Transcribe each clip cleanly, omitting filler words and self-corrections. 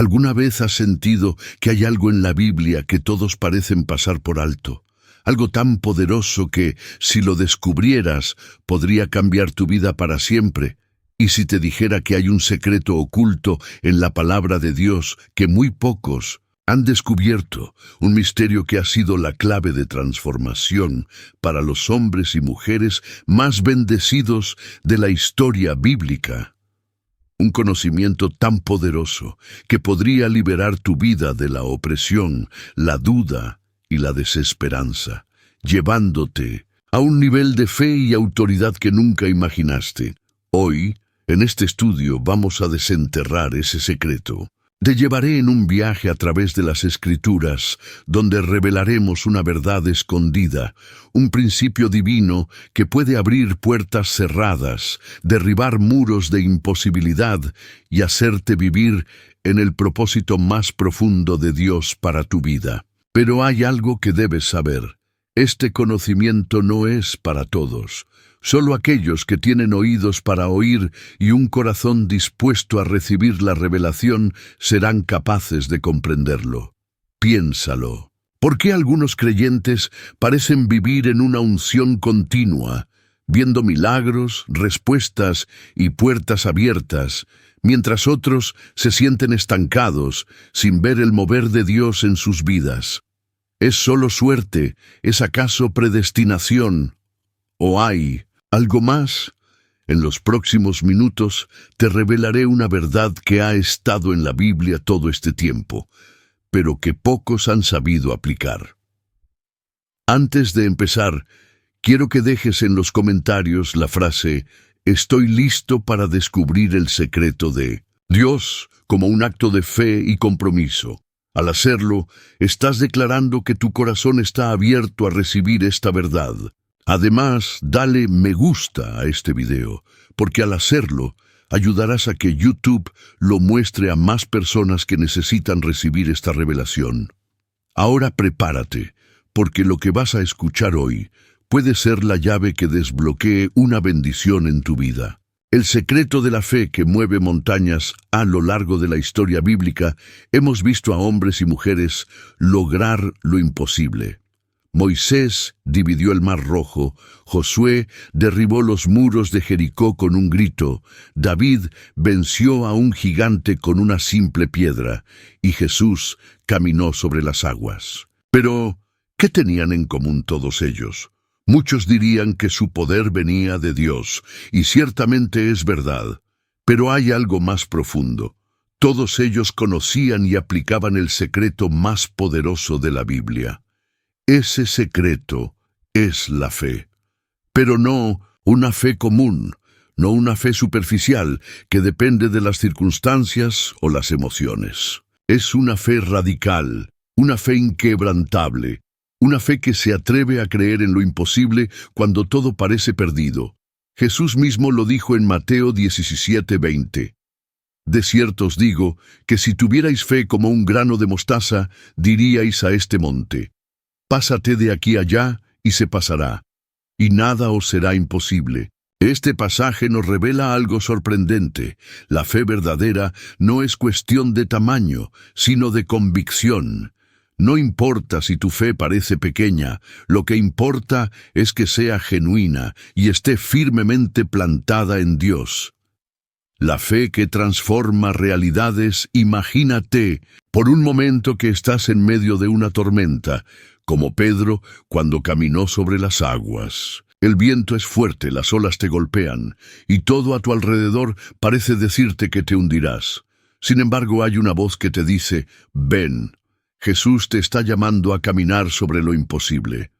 ¿Alguna vez has sentido que hay algo en la Biblia que todos parecen pasar por alto? Algo tan poderoso que, si lo descubrieras, podría cambiar tu vida para siempre. Y si te dijera que hay un secreto oculto en la palabra de Dios que muy pocos han descubierto, un misterio que ha sido la clave de transformación para los hombres y mujeres más bendecidos de la historia bíblica. Un conocimiento tan poderoso que podría liberar tu vida de la opresión, la duda y la desesperanza, llevándote a un nivel de fe y autoridad que nunca imaginaste. Hoy, en este estudio, vamos a desenterrar ese secreto. Te llevaré en un viaje a través de las Escrituras, donde revelaremos una verdad escondida, un principio divino que puede abrir puertas cerradas, derribar muros de imposibilidad y hacerte vivir en el propósito más profundo de Dios para tu vida. Pero hay algo que debes saber. Este conocimiento no es para todos. Solo aquellos que tienen oídos para oír y un corazón dispuesto a recibir la revelación serán capaces de comprenderlo. Piénsalo. ¿Por qué algunos creyentes parecen vivir en una unción continua, viendo milagros, respuestas y puertas abiertas, mientras otros se sienten estancados, sin ver el mover de Dios en sus vidas? ¿Es solo suerte? ¿Es acaso predestinación? ¿O hay algo más? En los próximos minutos te revelaré una verdad que ha estado en la Biblia todo este tiempo, pero que pocos han sabido aplicar. Antes de empezar, quiero que dejes en los comentarios la frase «Estoy listo para descubrir el secreto de Dios» como un acto de fe y compromiso. Al hacerlo, estás declarando que tu corazón está abierto a recibir esta verdad. Además, dale me gusta a este video, porque al hacerlo, ayudarás a que YouTube lo muestre a más personas que necesitan recibir esta revelación. Ahora prepárate, porque lo que vas a escuchar hoy puede ser la llave que desbloquee una bendición en tu vida. El secreto de la fe que mueve montañas a lo largo de la historia bíblica, hemos visto a hombres y mujeres lograr lo imposible. Moisés dividió el Mar Rojo, Josué derribó los muros de Jericó con un grito, David venció a un gigante con una simple piedra, y Jesús caminó sobre las aguas. Pero, ¿qué tenían en común todos ellos? Muchos dirían que su poder venía de Dios, y ciertamente es verdad, pero hay algo más profundo. Todos ellos conocían y aplicaban el secreto más poderoso de la Biblia. Ese secreto es la fe, pero no una fe común, no una fe superficial que depende de las circunstancias o las emociones. Es una fe radical, una fe inquebrantable, una fe que se atreve a creer en lo imposible cuando todo parece perdido. Jesús mismo lo dijo en Mateo 17:20. De cierto os digo que si tuvierais fe como un grano de mostaza, diríais a este monte, pásate de aquí allá, y se pasará, y nada os será imposible. Este pasaje nos revela algo sorprendente. La fe verdadera no es cuestión de tamaño, sino de convicción. No importa si tu fe parece pequeña, lo que importa es que sea genuina y esté firmemente plantada en Dios. La fe que transforma realidades. Imagínate por un momento que estás en medio de una tormenta, como Pedro cuando caminó sobre las aguas. El viento es fuerte, las olas te golpean, y todo a tu alrededor parece decirte que te hundirás. Sin embargo, hay una voz que te dice, ven. Jesús te está llamando a caminar sobre lo imposible.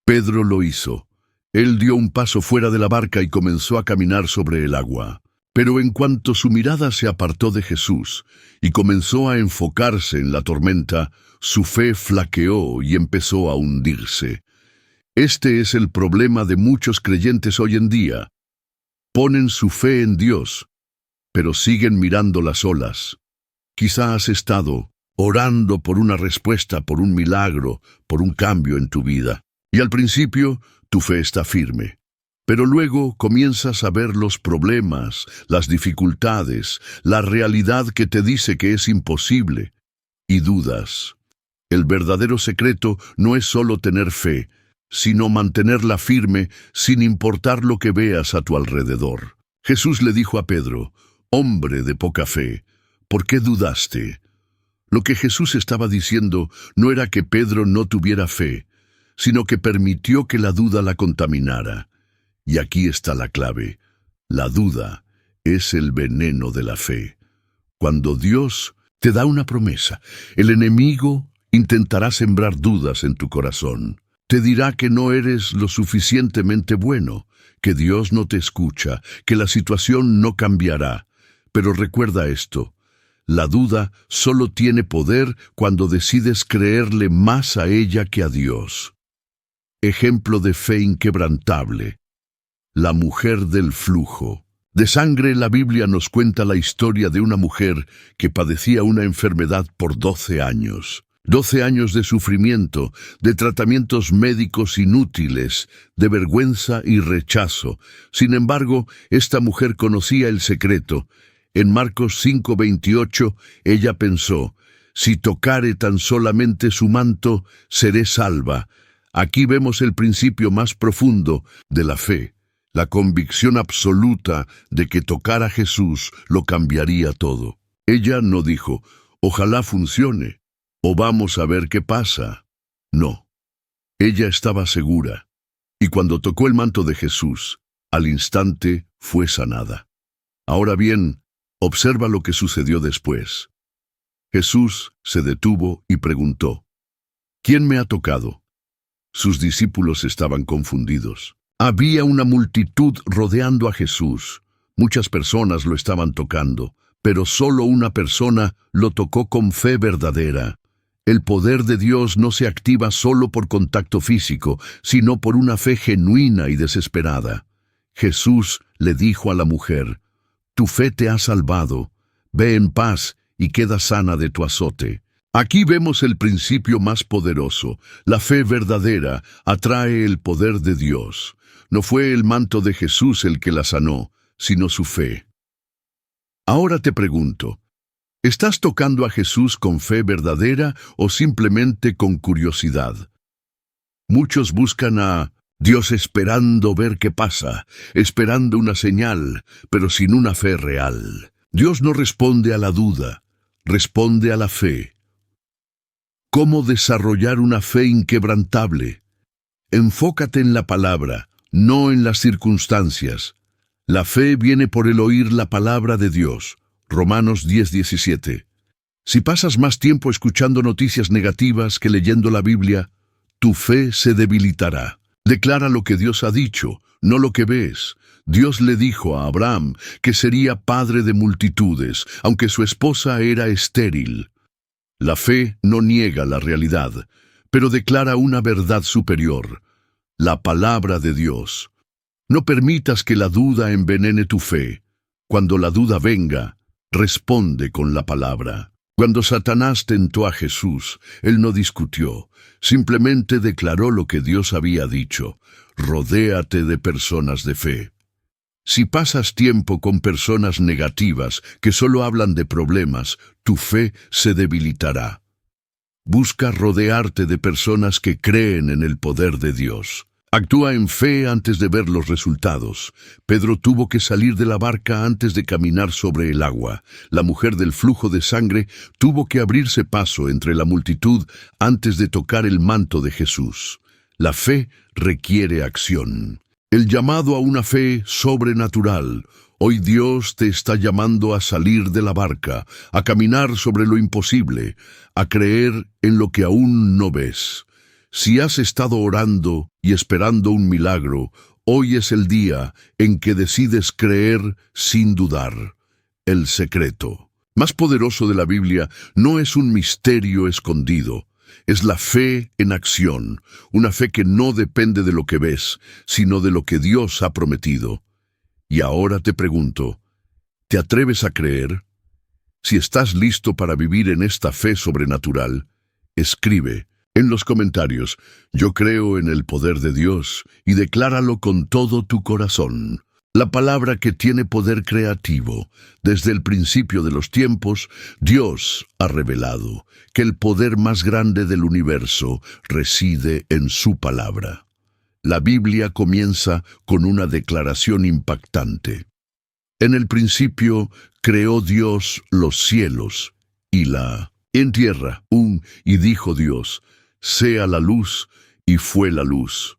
Pedro lo hizo. Él dio un paso fuera de la barca y comenzó a caminar sobre el agua. Pero en cuanto su mirada se apartó de Jesús y comenzó a enfocarse en la tormenta, su fe flaqueó y empezó a hundirse. Este es el problema de muchos creyentes hoy en día. Ponen su fe en Dios, pero siguen mirando las olas. Quizá has estado orando por una respuesta, por un milagro, por un cambio en tu vida. Y al principio, tu fe está firme. Pero luego comienzas a ver los problemas, las dificultades, la realidad que te dice que es imposible, y dudas. El verdadero secreto no es solo tener fe, sino mantenerla firme sin importar lo que veas a tu alrededor. Jesús le dijo a Pedro: «Hombre de poca fe, ¿por qué dudaste?». Lo que Jesús estaba diciendo no era que Pedro no tuviera fe, sino que permitió que la duda la contaminara. Y aquí está la clave. La duda es el veneno de la fe. Cuando Dios te da una promesa, el enemigo intentará sembrar dudas en tu corazón. Te dirá que no eres lo suficientemente bueno, que Dios no te escucha, que la situación no cambiará. Pero recuerda esto: la duda solo tiene poder cuando decides creerle más a ella que a Dios. Ejemplo de fe inquebrantable: la mujer del flujo de sangre. La Biblia nos cuenta la historia de una mujer que padecía una enfermedad por 12 años. 12 años de sufrimiento, de tratamientos médicos inútiles, de vergüenza y rechazo. Sin embargo, esta mujer conocía el secreto. En Marcos 5:28, ella pensó: «Si tocare tan solamente su manto, seré salva». Aquí vemos el principio más profundo de la fe, la convicción absoluta de que tocar a Jesús lo cambiaría todo. Ella no dijo: «Ojalá funcione», o «vamos a ver qué pasa». No, ella estaba segura, y cuando tocó el manto de Jesús, al instante fue sanada. Ahora bien, observa lo que sucedió después. Jesús se detuvo y preguntó: «¿Quién me ha tocado?». Sus discípulos estaban confundidos. Había una multitud rodeando a Jesús. Muchas personas lo estaban tocando, pero solo una persona lo tocó con fe verdadera. El poder de Dios no se activa solo por contacto físico, sino por una fe genuina y desesperada. Jesús le dijo a la mujer: «Tu fe te ha salvado. Ve en paz y queda sana de tu azote». Aquí vemos el principio más poderoso. La fe verdadera atrae el poder de Dios. No fue el manto de Jesús el que la sanó, sino su fe. Ahora te pregunto: ¿estás tocando a Jesús con fe verdadera o simplemente con curiosidad? Muchos buscan a Dios esperando ver qué pasa, esperando una señal, pero sin una fe real. Dios no responde a la duda, responde a la fe. ¿Cómo desarrollar una fe inquebrantable? Enfócate en la palabra, no en las circunstancias. La fe viene por el oír la palabra de Dios. Romanos 10:17. Si pasas más tiempo escuchando noticias negativas que leyendo la Biblia, tu fe se debilitará. Declara lo que Dios ha dicho, no lo que ves. Dios le dijo a Abraham que sería padre de multitudes, aunque su esposa era estéril. La fe no niega la realidad, pero declara una verdad superior: la palabra de Dios. No permitas que la duda envenene tu fe. Cuando la duda venga, responde con la palabra. Cuando Satanás tentó a Jesús, él no discutió, simplemente declaró lo que Dios había dicho: rodéate de personas de fe. Si pasas tiempo con personas negativas que solo hablan de problemas, tu fe se debilitará. Busca rodearte de personas que creen en el poder de Dios. Actúa en fe antes de ver los resultados. Pedro tuvo que salir de la barca antes de caminar sobre el agua. La mujer del flujo de sangre tuvo que abrirse paso entre la multitud antes de tocar el manto de Jesús. La fe requiere acción. El llamado a una fe sobrenatural. Hoy Dios te está llamando a salir de la barca, a caminar sobre lo imposible, a creer en lo que aún no ves. Si has estado orando y esperando un milagro, hoy es el día en que decides creer sin dudar. El secreto más poderoso de la Biblia no es un misterio escondido. Es la fe en acción, una fe que no depende de lo que ves, sino de lo que Dios ha prometido. Y ahora te pregunto, ¿te atreves a creer? Si estás listo para vivir en esta fe sobrenatural, escribe: En los comentarios, yo creo en el poder de Dios y decláralo con todo tu corazón. La palabra que tiene poder creativo. Desde el principio de los tiempos, Dios ha revelado que el poder más grande del universo reside en su palabra. La Biblia comienza con una declaración impactante. En el principio creó Dios los cielos y la tierra, y dijo Dios, sea la luz, y fue la luz.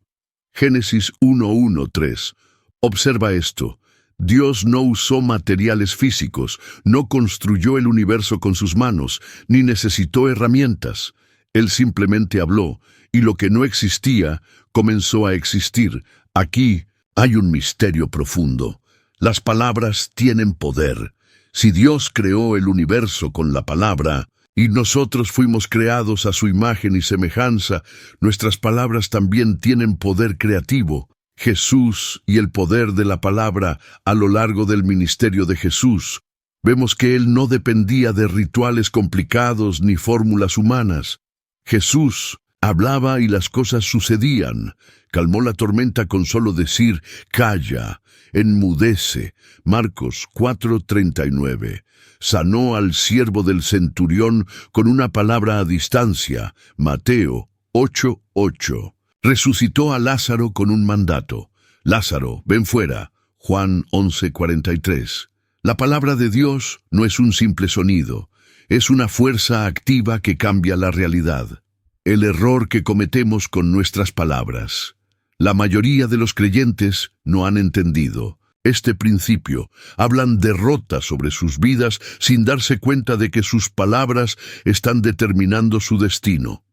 Génesis 1:1-3. Observa esto. Dios no usó materiales físicos, no construyó el universo con sus manos, ni necesitó herramientas. Él simplemente habló, y lo que no existía comenzó a existir. Aquí hay un misterio profundo. Las palabras tienen poder. Si Dios creó el universo con la palabra, y nosotros fuimos creados a su imagen y semejanza, nuestras palabras también tienen poder creativo. Jesús y el poder de la palabra a lo largo del ministerio de Jesús. Vemos que Él no dependía de rituales complicados ni fórmulas humanas. Jesús hablaba y las cosas sucedían. Calmó la tormenta con solo decir, calla, enmudece. Marcos 4:39. Sanó al siervo del centurión con una palabra a distancia. Mateo 8:8. Resucitó a Lázaro con un mandato. Lázaro, ven fuera. Juan 11:43. La palabra de Dios no es un simple sonido, es una fuerza activa que cambia la realidad. El error que cometemos con nuestras palabras. La mayoría de los creyentes no han entendido este principio. Hablan derrota sobre sus vidas sin darse cuenta de que sus palabras están determinando su destino.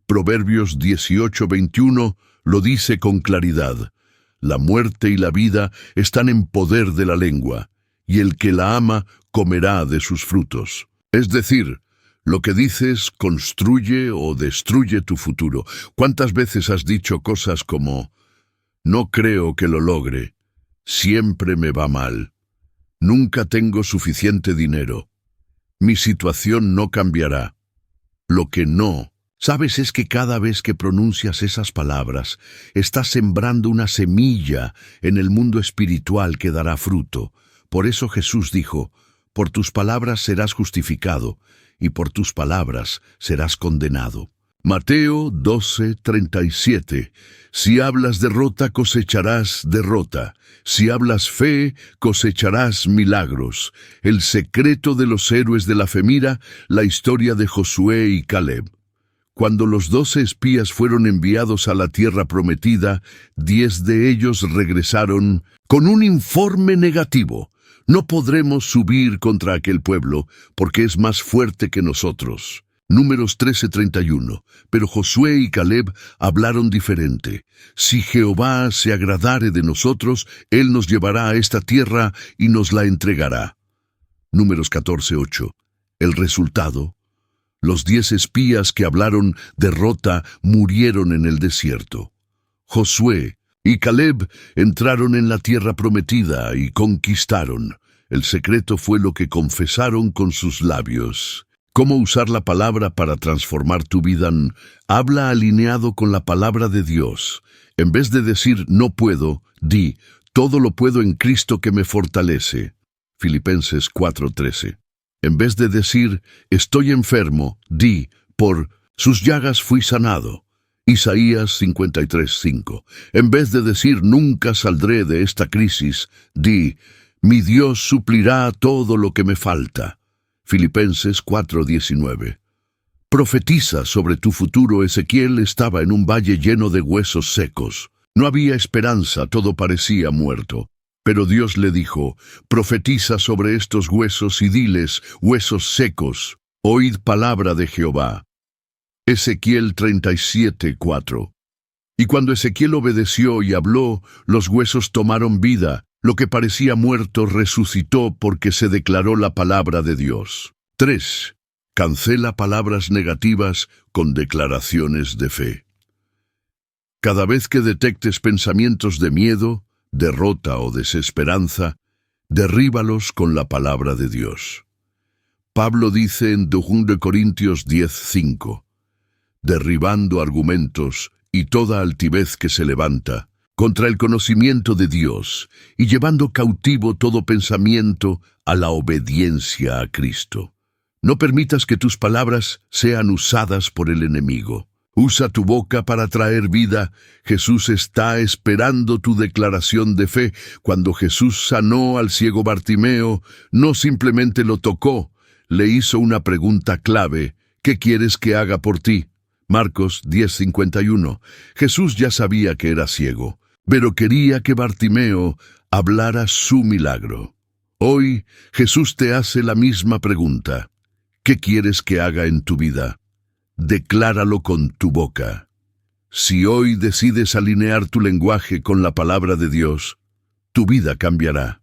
Proverbios 18:21 lo dice con claridad. La muerte y la vida están en poder de la lengua, y el que la ama comerá de sus frutos. Es decir, lo que dices construye o destruye tu futuro. ¿Cuántas veces has dicho cosas como, no creo que lo logre, siempre me va mal, nunca tengo suficiente dinero, mi situación no cambiará? Lo que no sabes es que cada vez que pronuncias esas palabras, estás sembrando una semilla en el mundo espiritual que dará fruto. Por eso Jesús dijo, por tus palabras serás justificado, y por tus palabras serás condenado. Mateo 12:37. Si hablas derrota, cosecharás derrota. Si hablas fe, cosecharás milagros. El secreto de los héroes de la fe. Mira la historia de Josué y Caleb. Cuando los 12 espías fueron enviados a la tierra prometida, 10 de ellos regresaron con un informe negativo. No podremos subir contra aquel pueblo, porque es más fuerte que nosotros. Números 13:31. Pero Josué y Caleb hablaron diferente. Si Jehová se agradare de nosotros, Él nos llevará a esta tierra y nos la entregará. Números 14:8. El resultado: los 10 espías que hablaron derrota murieron en el desierto. Josué y Caleb entraron en la tierra prometida y conquistaron. El secreto fue lo que confesaron con sus labios. ¿Cómo usar la palabra para transformar tu vida? Habla alineado con la palabra de Dios. En vez de decir no puedo, di todo lo puedo en Cristo que me fortalece. Filipenses 4:13. En vez de decir estoy enfermo, di por sus llagas fui sanado. Isaías 53:5. En vez de decir nunca saldré de esta crisis, di mi Dios suplirá todo lo que me falta. Filipenses 4:19. Profetiza sobre tu futuro. Ezequiel estaba en un valle lleno de huesos secos. No había esperanza, todo parecía muerto. Pero Dios le dijo, profetiza sobre estos huesos y diles, huesos secos, oíd palabra de Jehová. Ezequiel 37:4. Y cuando Ezequiel obedeció y habló, los huesos tomaron vida. Lo que parecía muerto resucitó porque se declaró la palabra de Dios. 3. Cancela palabras negativas con declaraciones de fe. Cada vez que detectes pensamientos de miedo, derrota o desesperanza, derríbalos con la palabra de Dios. Pablo dice en 2 Corintios 10:5, derribando argumentos y toda altivez que se levanta contra el conocimiento de Dios y llevando cautivo todo pensamiento a la obediencia a Cristo. No permitas que tus palabras sean usadas por el enemigo. Usa tu boca para traer vida. Jesús está esperando tu declaración de fe. Cuando Jesús sanó al ciego Bartimeo, no simplemente lo tocó, le hizo una pregunta clave: ¿qué quieres que haga por ti? Marcos 10:51. Jesús ya sabía que era ciego, pero quería que Bartimeo hablara su milagro. Hoy Jesús te hace la misma pregunta: ¿qué quieres que haga en tu vida? Decláralo con tu boca. Si hoy decides alinear tu lenguaje con la palabra de Dios, tu vida cambiará.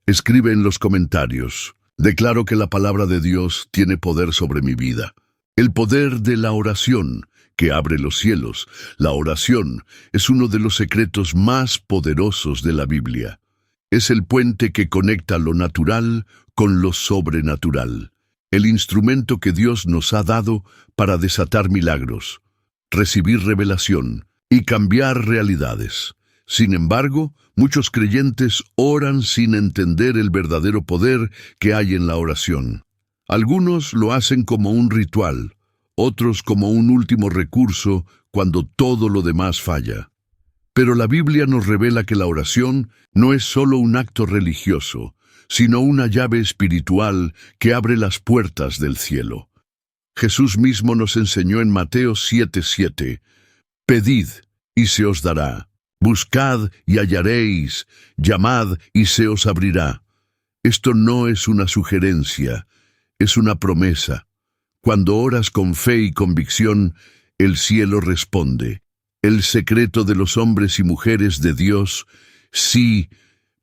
Escribe en los comentarios: declaro que la palabra de Dios tiene poder sobre mi vida. El poder de la oración, que abre los cielos. La oración es uno de los secretos más poderosos de la Biblia. Es el puente que conecta lo natural con lo sobrenatural. El instrumento que Dios nos ha dado para desatar milagros, recibir revelación y cambiar realidades. Sin embargo, muchos creyentes oran sin entender el verdadero poder que hay en la oración. Algunos lo hacen como un ritual, otros como un último recurso cuando todo lo demás falla. Pero la Biblia nos revela que la oración no es solo un acto religioso, sino una llave espiritual que abre las puertas del cielo. Jesús mismo nos enseñó en Mateo 7:7, «Pedid y se os dará, buscad y hallaréis, llamad y se os abrirá». Esto no es una sugerencia, es una promesa. Cuando oras con fe y convicción, el cielo responde. El secreto de los hombres y mujeres de Dios, sí,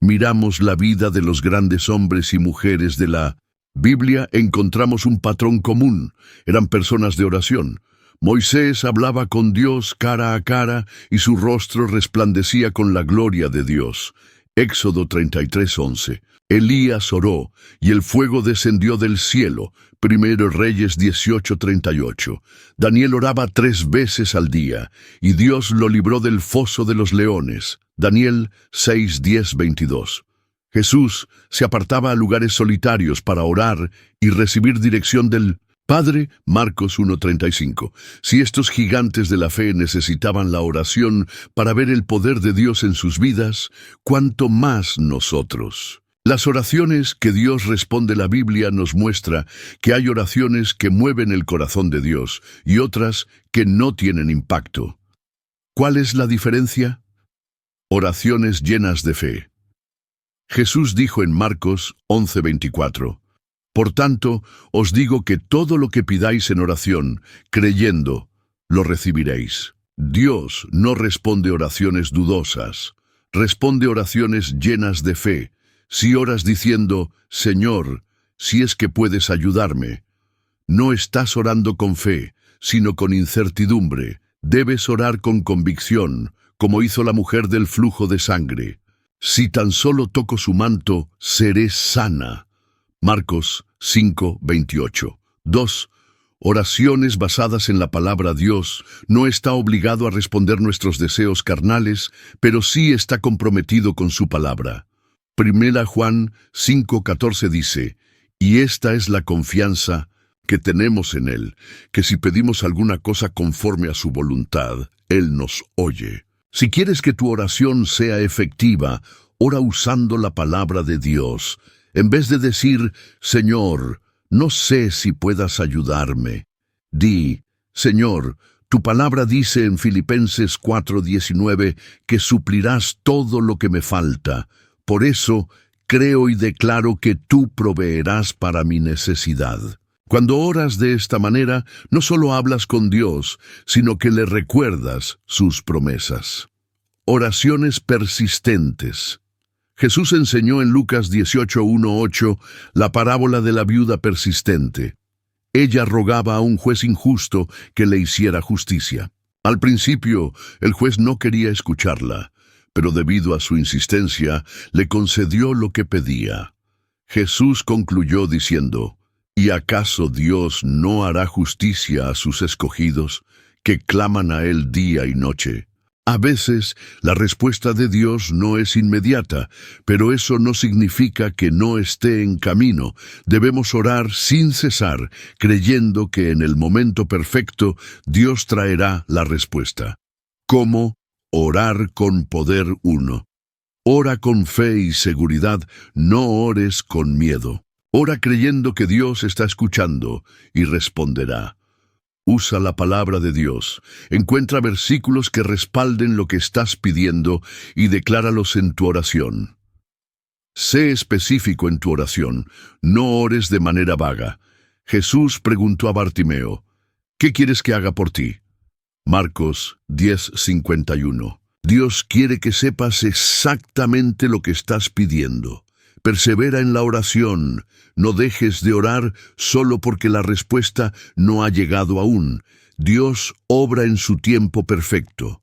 miramos la vida de los grandes hombres y mujeres de la Biblia, encontramos un patrón común. Eran personas de oración. Moisés hablaba con Dios cara a cara y su rostro resplandecía con la gloria de Dios. Éxodo 33:11. Elías oró y el fuego descendió del cielo. Primero Reyes 18:38. Daniel oraba 3 veces al día y Dios lo libró del foso de los leones. Daniel 6:10-22. Jesús se apartaba a lugares solitarios para orar y recibir dirección del Padre. Marcos 1:35. Si estos gigantes de la fe necesitaban la oración para ver el poder de Dios en sus vidas, ¿cuánto más nosotros? Las oraciones que Dios responde, la Biblia nos muestra que hay oraciones que mueven el corazón de Dios y otras que no tienen impacto. ¿Cuál es la diferencia? Oraciones llenas de fe. Jesús dijo en Marcos 11:24, «Por tanto, os digo que todo lo que pidáis en oración, creyendo, lo recibiréis». Dios no responde oraciones dudosas, responde oraciones llenas de fe. Si oras diciendo, «Señor, si es que puedes ayudarme», no estás orando con fe, sino con incertidumbre. Debes orar con convicción, como hizo la mujer del flujo de sangre. «Si tan solo toco su manto, seré sana». Marcos 5:28. 2. Oraciones basadas en la palabra. Dios no está obligado a responder nuestros deseos carnales, pero sí está comprometido con su palabra. Primera Juan 5:14 dice, «Y esta es la confianza que tenemos en Él, que si pedimos alguna cosa conforme a su voluntad, Él nos oye». Si quieres que tu oración sea efectiva, ora usando la palabra de Dios. En vez de decir, «Señor, no sé si puedas ayudarme», di, «Señor, tu palabra dice en Filipenses 4:19 que suplirás todo lo que me falta. Por eso, creo y declaro que tú proveerás para mi necesidad». Cuando oras de esta manera, no solo hablas con Dios, sino que le recuerdas sus promesas. Oraciones persistentes. Jesús enseñó en Lucas 18:1-8 la parábola de la viuda persistente. Ella rogaba a un juez injusto que le hiciera justicia. Al principio, el juez no quería escucharla, pero debido a su insistencia, le concedió lo que pedía. Jesús concluyó diciendo, «¿Y acaso Dios no hará justicia a sus escogidos, que claman a Él día y noche. A veces, la respuesta de Dios no es inmediata, pero eso no significa que no esté en camino. Debemos orar sin cesar, creyendo que en el momento perfecto Dios traerá la respuesta. ¿Cómo? Orar con poder 1. Ora con fe y seguridad, no ores con miedo. Ora creyendo que Dios está escuchando y responderá. Usa la palabra de Dios. Encuentra versículos que respalden lo que estás pidiendo y decláralos en tu oración. Sé específico en tu oración. No ores de manera vaga. Jesús preguntó a Bartimeo, ¿qué quieres que haga por ti? Marcos 10:51. Dios quiere que sepas exactamente lo que estás pidiendo. Persevera en la oración. No dejes de orar solo porque la respuesta no ha llegado aún. Dios obra en su tiempo perfecto.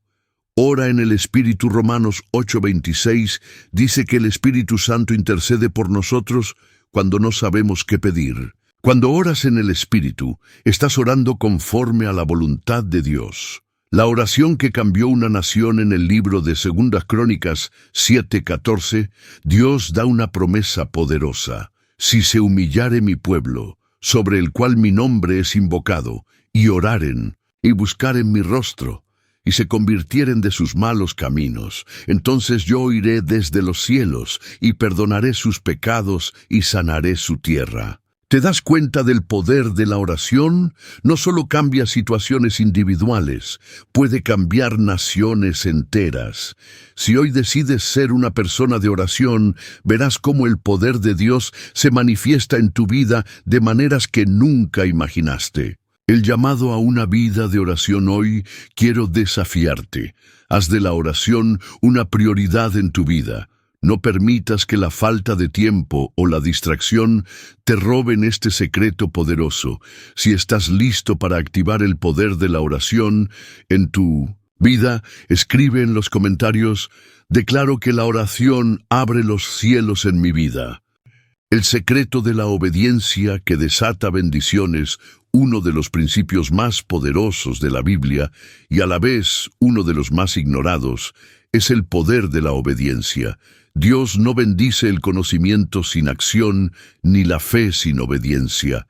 Ora en el Espíritu. Romanos 8:26 dice que el Espíritu Santo intercede por nosotros cuando no sabemos qué pedir. Cuando oras en el Espíritu, estás orando conforme a la voluntad de Dios. La oración que cambió una nación en el libro de Segundas Crónicas 7:14, Dios da una promesa poderosa. Si se humillare mi pueblo, sobre el cual mi nombre es invocado, y oraren, y buscaren mi rostro, y se convirtieren de sus malos caminos, entonces yo oiré desde los cielos, y perdonaré sus pecados, y sanaré su tierra. ¿Te das cuenta del poder de la oración? No solo cambia situaciones individuales, puede cambiar naciones enteras. Si hoy decides ser una persona de oración, verás cómo el poder de Dios se manifiesta en tu vida de maneras que nunca imaginaste. El llamado a una vida de oración hoy, quiero desafiarte. Haz de la oración una prioridad en tu vida. No permitas que la falta de tiempo o la distracción te roben este secreto poderoso. Si estás listo para activar el poder de la oración en tu vida, escribe en los comentarios, declaro que la oración abre los cielos en mi vida. El secreto de la obediencia que desata bendiciones, uno de los principios más poderosos de la Biblia y a la vez uno de los más ignorados, es el poder de la obediencia. Dios no bendice el conocimiento sin acción, ni la fe sin obediencia.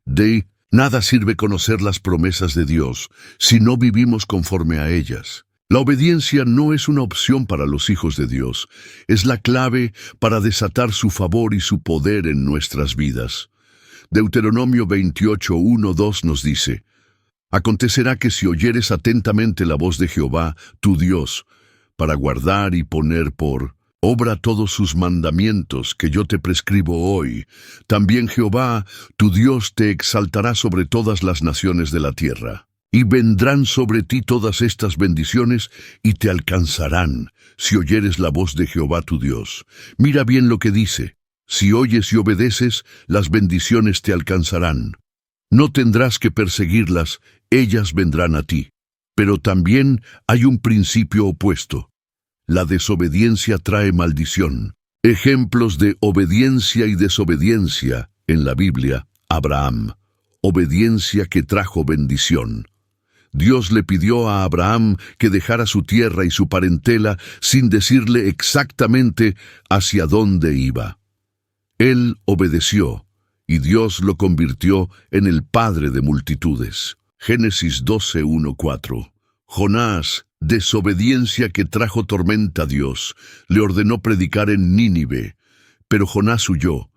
De nada sirve conocer las promesas de Dios si no vivimos conforme a ellas. La obediencia no es una opción para los hijos de Dios, es la clave para desatar su favor y su poder en nuestras vidas. Deuteronomio 28:1-2 nos dice, acontecerá que si oyeres atentamente la voz de Jehová, tu Dios, para guardar y poner por obra todos sus mandamientos que yo te prescribo hoy, también Jehová, tu Dios, te exaltará sobre todas las naciones de la tierra. Y vendrán sobre ti todas estas bendiciones y te alcanzarán, si oyeres la voz de Jehová tu Dios. Mira bien lo que dice, si oyes y obedeces, las bendiciones te alcanzarán. No tendrás que perseguirlas, ellas vendrán a ti. Pero también hay un principio opuesto. La desobediencia trae maldición. Ejemplos de obediencia y desobediencia en la Biblia. Abraham, obediencia que trajo bendición. Dios le pidió a Abraham que dejara su tierra y su parentela sin decirle exactamente hacia dónde iba. Él obedeció, y Dios lo convirtió en el padre de multitudes. Génesis 12:1-4. Jonás, desobediencia que trajo tormenta a Dios, le ordenó predicar en Nínive, pero Jonás huyó.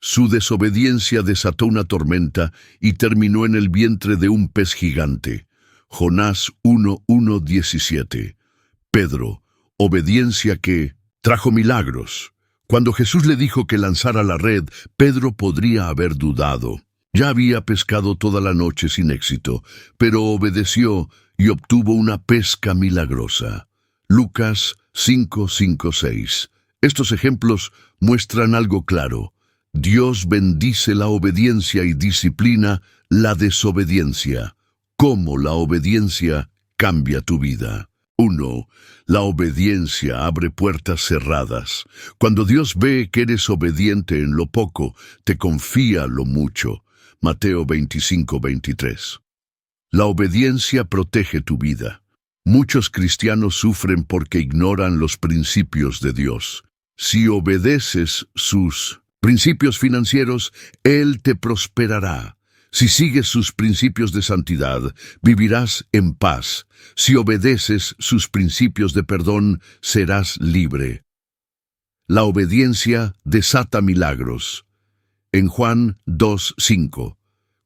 Su desobediencia desató una tormenta y terminó en el vientre de un pez gigante. Jonás 1:17. Pedro, obediencia que trajo milagros. Cuando Jesús le dijo que lanzara la red, Pedro podría haber dudado. Ya había pescado toda la noche sin éxito, pero obedeció y obtuvo una pesca milagrosa. Lucas 5:5-6. Estos ejemplos muestran algo claro. Dios bendice la obediencia y disciplina la desobediencia. ¿Cómo la obediencia cambia tu vida? 1. La obediencia abre puertas cerradas. Cuando Dios ve que eres obediente en lo poco, te confía lo mucho. Mateo 25:23. La obediencia protege tu vida. Muchos cristianos sufren porque ignoran los principios de Dios. Si obedeces sus principios financieros, Él te prosperará. Si sigues sus principios de santidad, vivirás en paz. Si obedeces sus principios de perdón, serás libre. La obediencia desata milagros. En Juan 2:5,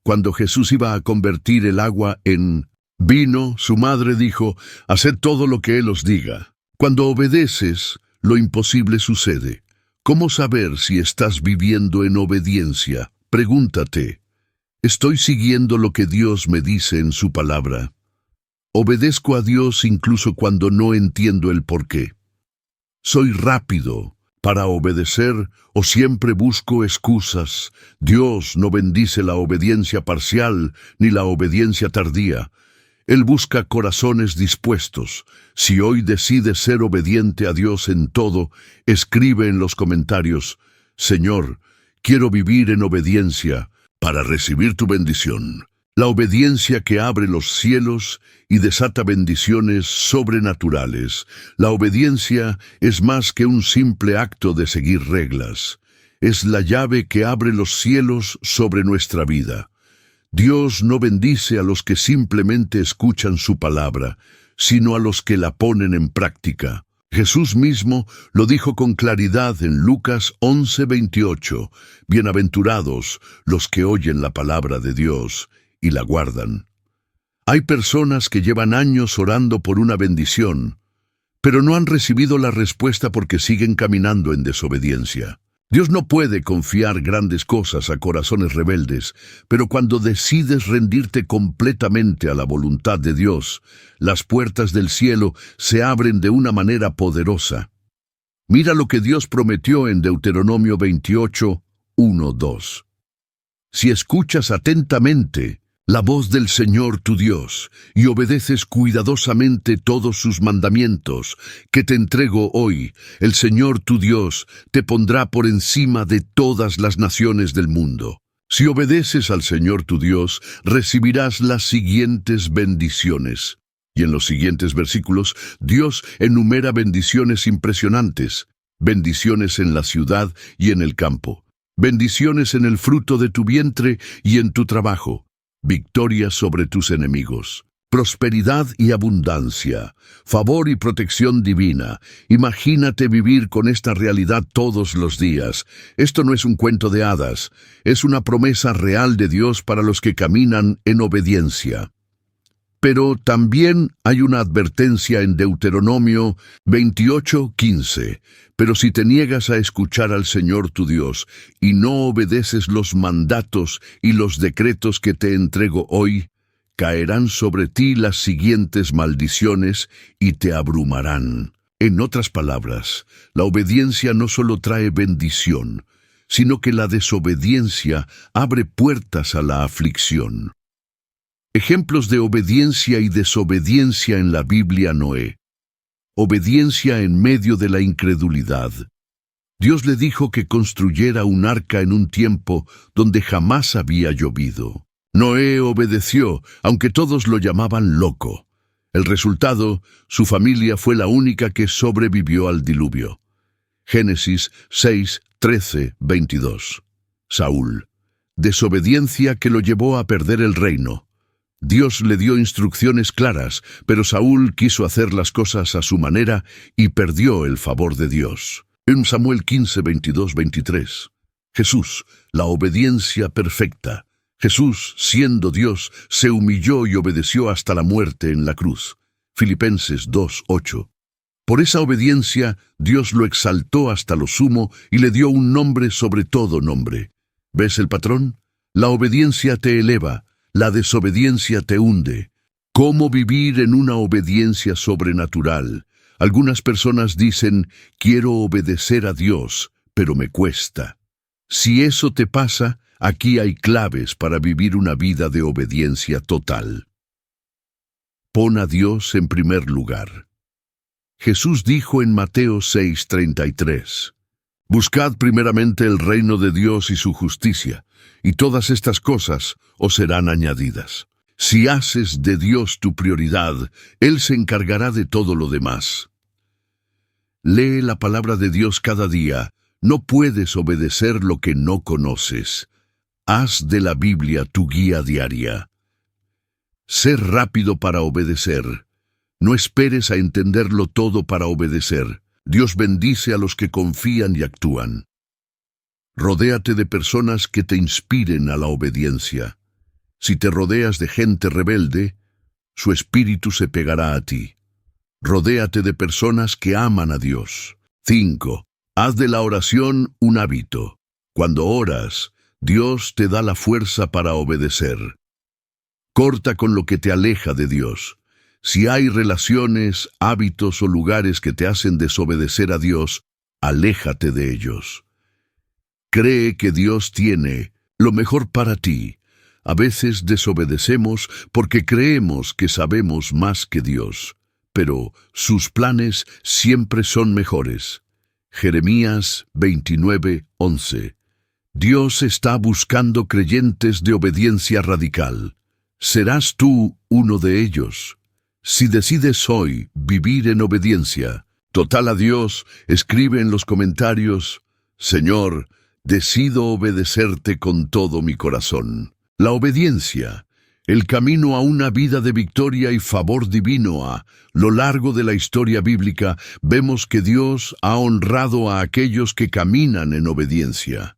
cuando Jesús iba a convertir el agua en vino, su madre dijo: «Haced todo lo que Él os diga». Cuando obedeces, lo imposible sucede. ¿Cómo saber si estás viviendo en obediencia? Pregúntate: ¿estoy siguiendo lo que Dios me dice en su palabra? ¿Obedezco a Dios incluso cuando no entiendo el porqué? ¿Soy rápido para obedecer o siempre busco excusas? Dios no bendice la obediencia parcial ni la obediencia tardía. Él busca corazones dispuestos. Si hoy decides ser obediente a Dios en todo, escribe en los comentarios: «Señor, quiero vivir en obediencia para recibir tu bendición». La obediencia que abre los cielos y desata bendiciones sobrenaturales. La obediencia es más que un simple acto de seguir reglas. Es la llave que abre los cielos sobre nuestra vida. Dios no bendice a los que simplemente escuchan su palabra, sino a los que la ponen en práctica. Jesús mismo lo dijo con claridad en Lucas 11:28. Bienaventurados los que oyen la palabra de Dios y la guardan. Hay personas que llevan años orando por una bendición, pero no han recibido la respuesta porque siguen caminando en desobediencia. Dios no puede confiar grandes cosas a corazones rebeldes, pero cuando decides rendirte completamente a la voluntad de Dios, las puertas del cielo se abren de una manera poderosa. Mira lo que Dios prometió en Deuteronomio 28:1-2. Si escuchas atentamente la voz del Señor tu Dios, y obedeces cuidadosamente todos sus mandamientos que te entrego hoy, el Señor tu Dios te pondrá por encima de todas las naciones del mundo. Si obedeces al Señor tu Dios, recibirás las siguientes bendiciones. Y en los siguientes versículos, Dios enumera bendiciones impresionantes: bendiciones en la ciudad y en el campo, bendiciones en el fruto de tu vientre y en tu trabajo, victoria sobre tus enemigos, prosperidad y abundancia, favor y protección divina. Imagínate vivir con esta realidad todos los días. Esto no es un cuento de hadas, es una promesa real de Dios para los que caminan en obediencia. Pero también hay una advertencia en Deuteronomio 28:15. Pero si te niegas a escuchar al Señor tu Dios y no obedeces los mandatos y los decretos que te entrego hoy, caerán sobre ti las siguientes maldiciones y te abrumarán. En otras palabras, la obediencia no solo trae bendición, sino que la desobediencia abre puertas a la aflicción. Ejemplos de obediencia y desobediencia en la Biblia: Noé. Obediencia en medio de la incredulidad. Dios le dijo que construyera un arca en un tiempo donde jamás había llovido. Noé obedeció, aunque todos lo llamaban loco. El resultado: su familia fue la única que sobrevivió al diluvio. Génesis 6:13-22. Saúl. Desobediencia que lo llevó a perder el reino. Dios le dio instrucciones claras, pero Saúl quiso hacer las cosas a su manera y perdió el favor de Dios. En Samuel 15:22-23. Jesús, la obediencia perfecta. Jesús, siendo Dios, se humilló y obedeció hasta la muerte en la cruz. Filipenses 2:8. Por esa obediencia, Dios lo exaltó hasta lo sumo y le dio un nombre sobre todo nombre. ¿Ves el patrón? La obediencia te eleva, la desobediencia te hunde. ¿Cómo vivir en una obediencia sobrenatural? Algunas personas dicen: quiero obedecer a Dios, pero me cuesta. Si eso te pasa, aquí hay claves para vivir una vida de obediencia total. Pon a Dios en primer lugar. Jesús dijo en Mateo 6:33, «Buscad primeramente el reino de Dios y su justicia, y todas estas cosas os serán añadidas». Si haces de Dios tu prioridad, Él se encargará de todo lo demás. Lee la palabra de Dios cada día. No puedes obedecer lo que no conoces. Haz de la Biblia tu guía diaria. Sé rápido para obedecer. No esperes a entenderlo todo para obedecer. Dios bendice a los que confían y actúan. Rodéate de personas que te inspiren a la obediencia. Si te rodeas de gente rebelde, su espíritu se pegará a ti. Rodéate de personas que aman a Dios. 5. Haz de la oración un hábito. Cuando oras, Dios te da la fuerza para obedecer. Corta con lo que te aleja de Dios. Si hay relaciones, hábitos o lugares que te hacen desobedecer a Dios, aléjate de ellos. Cree que Dios tiene lo mejor para ti. A veces desobedecemos porque creemos que sabemos más que Dios, pero sus planes siempre son mejores. Jeremías 29:11. Dios está buscando creyentes de obediencia radical. ¿Serás tú uno de ellos? Si decides hoy vivir en obediencia total a Dios, escribe en los comentarios: Señor, decido obedecerte con todo mi corazón. La obediencia, el camino a una vida de victoria y favor divino. A lo largo de la historia bíblica, vemos que Dios ha honrado a aquellos que caminan en obediencia.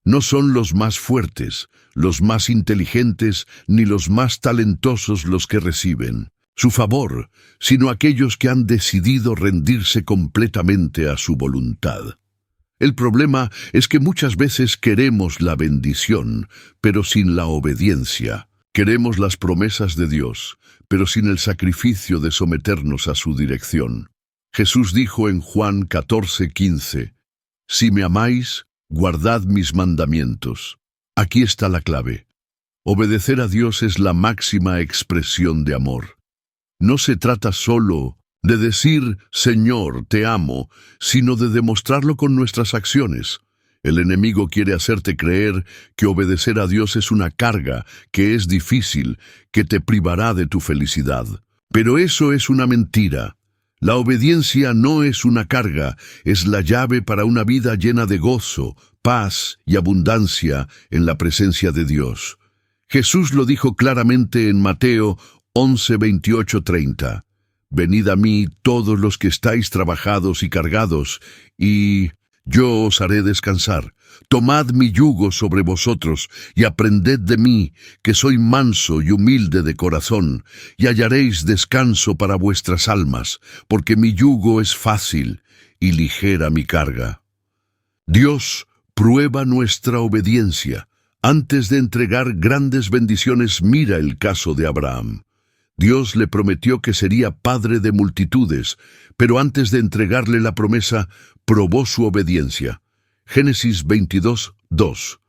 No son los más fuertes, los más inteligentes, ni los más talentosos los que reciben su favor, sino aquellos que han decidido rendirse completamente a su voluntad. El problema es que muchas veces queremos la bendición, pero sin la obediencia. Queremos las promesas de Dios, pero sin el sacrificio de someternos a su dirección. Jesús dijo en Juan 14:15, Si me amáis, guardad mis mandamientos. Aquí está la clave. Obedecer a Dios es la máxima expresión de amor. No se trata solo de decir, Señor, te amo, sino de demostrarlo con nuestras acciones. El enemigo quiere hacerte creer que obedecer a Dios es una carga, que es difícil, que te privará de tu felicidad. Pero eso es una mentira. La obediencia no es una carga, es la llave para una vida llena de gozo, paz y abundancia en la presencia de Dios. Jesús lo dijo claramente en Mateo 11:28-30. Venid a mí todos los que estáis trabajados y cargados, y yo os haré descansar. Tomad mi yugo sobre vosotros, y aprended de mí, que soy manso y humilde de corazón, y hallaréis descanso para vuestras almas, porque mi yugo es fácil y ligera mi carga. Dios prueba nuestra obediencia. Antes de entregar grandes bendiciones, mira el caso de Abraham. Dios le prometió que sería padre de multitudes, pero antes de entregarle la promesa, probó su obediencia. Génesis 22:2.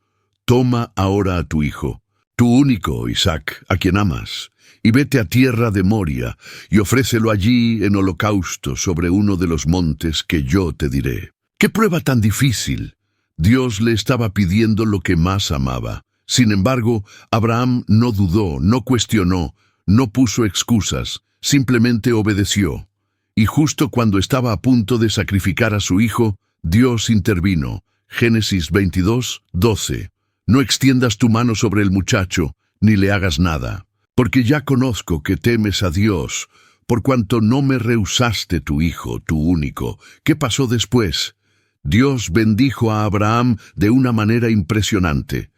Toma ahora a tu hijo, tu único Isaac, a quien amas, y vete a tierra de Moria, y ofrécelo allí en holocausto sobre uno de los montes que yo te diré. ¡Qué prueba tan difícil! Dios le estaba pidiendo lo que más amaba. Sin embargo, Abraham no dudó, no cuestionó, no puso excusas, simplemente obedeció. Y justo cuando estaba a punto de sacrificar a su hijo, Dios intervino. Génesis 22:12. No extiendas tu mano sobre el muchacho, ni le hagas nada, porque ya conozco que temes a Dios, por cuanto no me rehusaste tu hijo, tu único. ¿Qué pasó después? Dios bendijo a Abraham de una manera impresionante.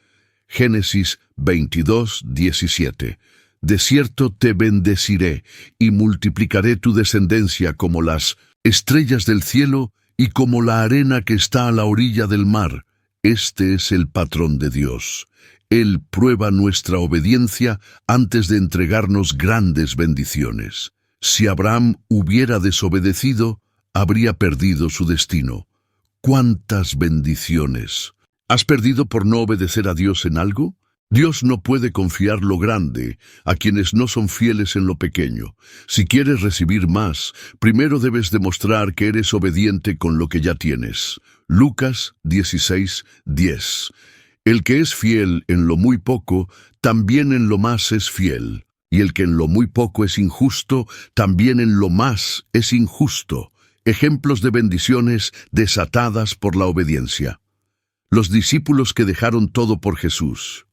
Génesis 22:17. De cierto te bendeciré y multiplicaré tu descendencia como las estrellas del cielo y como la arena que está a la orilla del mar. Este es el patrón de Dios. Él prueba nuestra obediencia antes de entregarnos grandes bendiciones. Si Abraham hubiera desobedecido, habría perdido su destino. ¡Cuántas bendiciones! ¿Has perdido por no obedecer a Dios en algo? Dios no puede confiar lo grande a quienes no son fieles en lo pequeño. Si quieres recibir más, primero debes demostrar que eres obediente con lo que ya tienes. Lucas 16:10. El que es fiel en lo muy poco, también en lo más es fiel. Y el que en lo muy poco es injusto, también en lo más es injusto. Ejemplos de bendiciones desatadas por la obediencia. Los discípulos que dejaron todo por Jesús.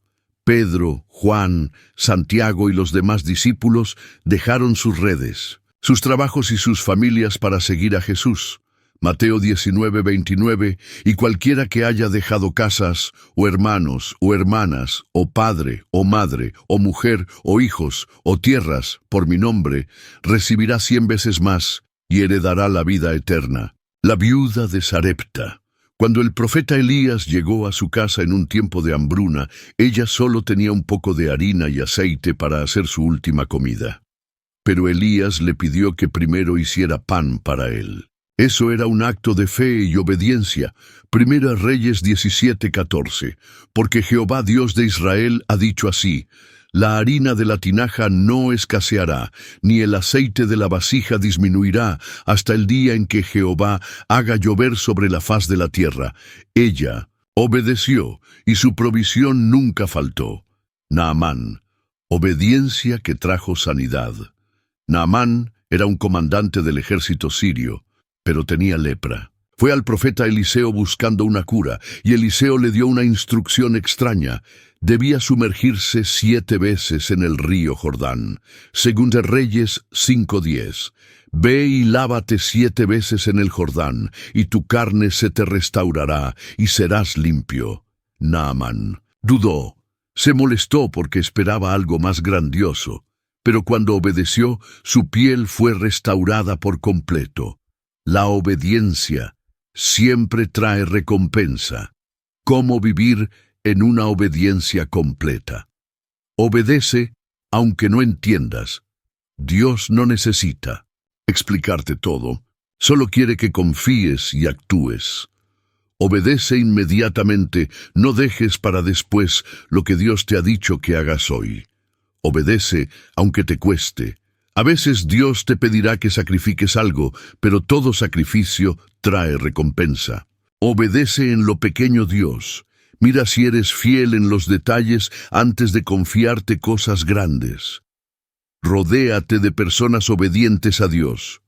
Pedro, Juan, Santiago y los demás discípulos dejaron sus redes, sus trabajos y sus familias para seguir a Jesús. Mateo 19:29, y cualquiera que haya dejado casas, o hermanos, o hermanas, o padre, o madre, o mujer, o hijos, o tierras, por mi nombre, recibirá 100 veces más, y heredará la vida eterna. La viuda de Sarepta. Cuando el profeta Elías llegó a su casa en un tiempo de hambruna, ella solo tenía un poco de harina y aceite para hacer su última comida. Pero Elías le pidió que primero hiciera pan para él. Eso era un acto de fe y obediencia. Primera Reyes 17:14. Porque Jehová Dios de Israel ha dicho así: la harina de la tinaja no escaseará, ni el aceite de la vasija disminuirá, hasta el día en que Jehová haga llover sobre la faz de la tierra. Ella obedeció, y su provisión nunca faltó. Naamán, obediencia que trajo sanidad. Naamán era un comandante del ejército sirio, pero tenía lepra. Fue al profeta Eliseo buscando una cura, y Eliseo le dio una instrucción extraña. Debía sumergirse 7 veces en el río Jordán. Segunda Reyes 5:10. Ve y lávate 7 veces en el Jordán, y tu carne se te restaurará, y serás limpio. Naamán dudó, se molestó porque esperaba algo más grandioso, pero cuando obedeció, su piel fue restaurada por completo. La obediencia siempre trae recompensa. ¿Cómo vivir en una obediencia completa? Obedece aunque no entiendas. Dios no necesita explicarte todo, solo quiere que confíes y actúes. Obedece inmediatamente, no dejes para después lo que Dios te ha dicho que hagas hoy. Obedece aunque te cueste. A veces Dios te pedirá que sacrifiques algo, pero todo sacrificio trae recompensa. Obedece en lo pequeño, Dios. Mira si eres fiel en los detalles antes de confiarte cosas grandes. Rodéate de personas obedientes a Dios.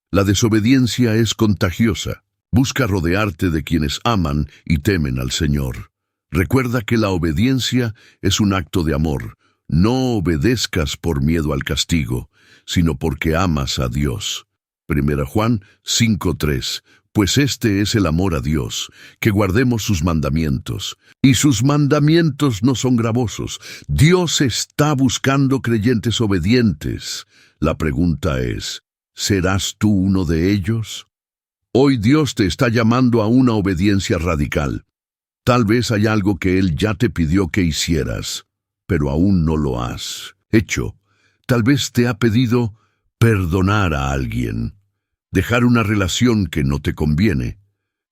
La desobediencia es contagiosa. Busca rodearte de quienes aman y temen al Señor. Recuerda que la obediencia es un acto de amor. No obedezcas por miedo al castigo, sino porque amas a Dios. Primera Juan 5:3. Pues este es el amor a Dios, que guardemos sus mandamientos. Y sus mandamientos no son gravosos. Dios está buscando creyentes obedientes. La pregunta es, ¿serás tú uno de ellos? Hoy Dios te está llamando a una obediencia radical. Tal vez hay algo que Él ya te pidió que hicieras, pero aún no lo has hecho. Tal vez te ha pedido perdonar a alguien, dejar una relación que no te conviene,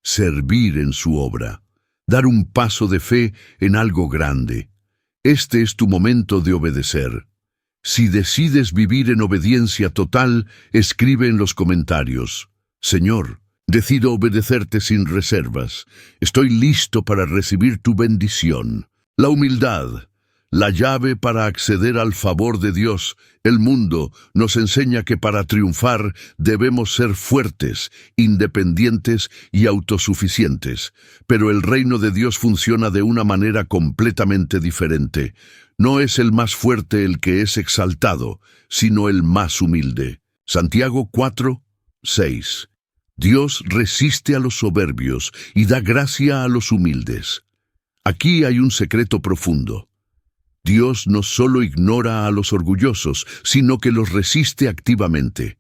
servir en su obra, dar un paso de fe en algo grande. Este es tu momento de obedecer. Si decides vivir en obediencia total, escribe en los comentarios: Señor, decido obedecerte sin reservas. Estoy listo para recibir tu bendición. La humildad, la llave para acceder al favor de Dios. El mundo nos enseña que para triunfar debemos ser fuertes, independientes y autosuficientes. Pero el reino de Dios funciona de una manera completamente diferente. No es el más fuerte el que es exaltado, sino el más humilde. Santiago 4:6. Dios resiste a los soberbios y da gracia a los humildes. Aquí hay un secreto profundo. Dios no solo ignora a los orgullosos, sino que los resiste activamente.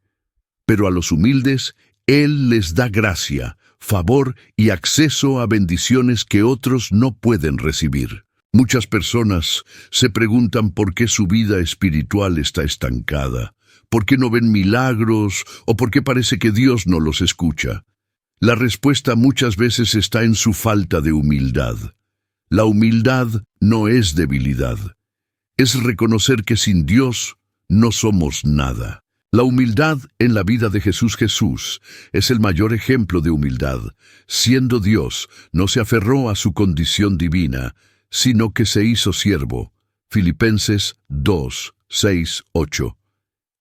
Pero a los humildes, Él les da gracia, favor y acceso a bendiciones que otros no pueden recibir. Muchas personas se preguntan por qué su vida espiritual está estancada, por qué no ven milagros o por qué parece que Dios no los escucha. La respuesta muchas veces está en su falta de humildad. La humildad no es debilidad. Es reconocer que sin Dios no somos nada. La humildad en la vida de Jesús es el mayor ejemplo de humildad. Siendo Dios, no se aferró a su condición divina, sino que se hizo siervo. Filipenses 2, 6, 8.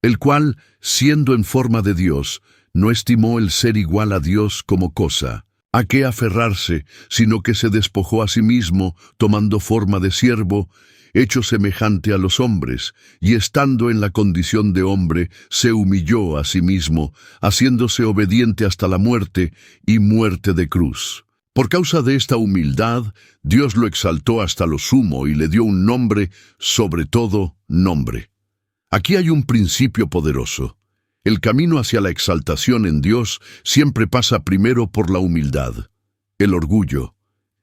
El cual, siendo en forma de Dios, no estimó el ser igual a Dios como cosa, a qué aferrarse, sino que se despojó a sí mismo, tomando forma de siervo, hecho semejante a los hombres, y estando en la condición de hombre, se humilló a sí mismo, haciéndose obediente hasta la muerte, y muerte de cruz. Por causa de esta humildad, Dios lo exaltó hasta lo sumo y le dio un nombre, sobre todo nombre. Aquí hay un principio poderoso. El camino hacia la exaltación en Dios siempre pasa primero por la humildad. El orgullo,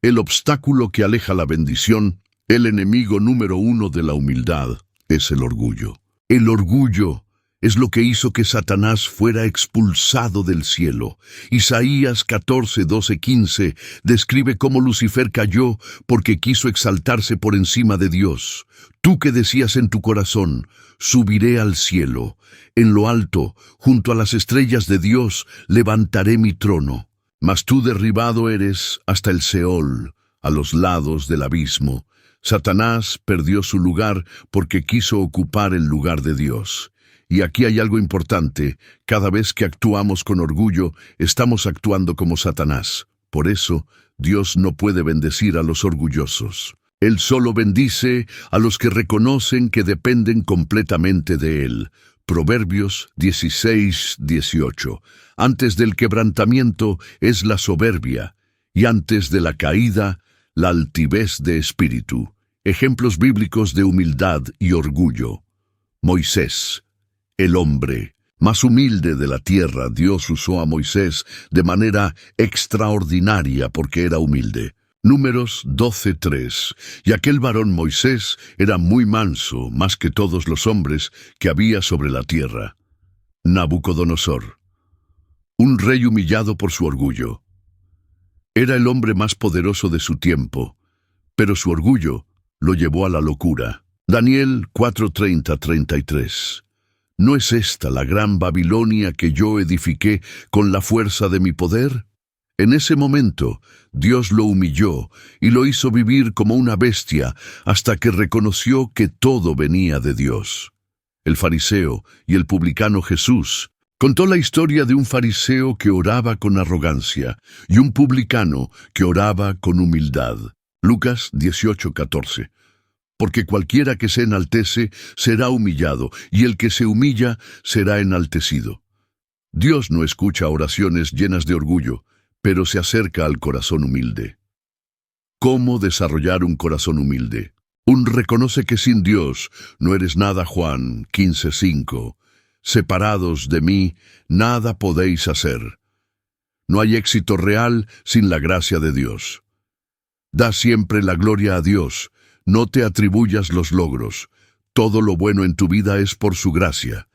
el obstáculo que aleja la bendición, el enemigo número uno de la humildad es el orgullo. El orgullo es lo que hizo que Satanás fuera expulsado del cielo. Isaías 14, 12, 15 describe cómo Lucifer cayó porque quiso exaltarse por encima de Dios. Tú que decías en tu corazón, subiré al cielo, en lo alto, junto a las estrellas de Dios, levantaré mi trono. Mas tú derribado eres hasta el Seol, a los lados del abismo. Satanás perdió su lugar porque quiso ocupar el lugar de Dios. Y aquí hay algo importante: cada vez que actuamos con orgullo, estamos actuando como Satanás. Por eso, Dios no puede bendecir a los orgullosos. Él solo bendice a los que reconocen que dependen completamente de Él. Proverbios 16, 18. Antes del quebrantamiento es la soberbia, y antes de la caída, la altivez de espíritu. Ejemplos bíblicos de humildad y orgullo. Moisés, el hombre más humilde de la tierra. Dios usó a Moisés de manera extraordinaria porque era humilde. Números 12:3. Y aquel varón Moisés era muy manso, más que todos los hombres que había sobre la tierra. Nabucodonosor, un rey humillado por su orgullo. Era el hombre más poderoso de su tiempo, pero su orgullo lo llevó a la locura. Daniel 4:30-33. ¿No es esta la gran Babilonia que yo edifiqué con la fuerza de mi poder? En ese momento, Dios lo humilló y lo hizo vivir como una bestia hasta que reconoció que todo venía de Dios. El fariseo y el publicano Jesús contó la historia de un fariseo que oraba con arrogancia y un publicano que oraba con humildad. Lucas 18:14. Porque cualquiera que se enaltece será humillado, y el que se humilla será enaltecido. Dios no escucha oraciones llenas de orgullo, pero se acerca al corazón humilde. ¿Cómo desarrollar un corazón humilde? Reconoce que sin Dios no eres nada. Juan 15:5. Separados de mí, nada podéis hacer. No hay éxito real sin la gracia de Dios. Da siempre la gloria a Dios. No te atribuyas los logros. Todo lo bueno en tu vida es por su gracia.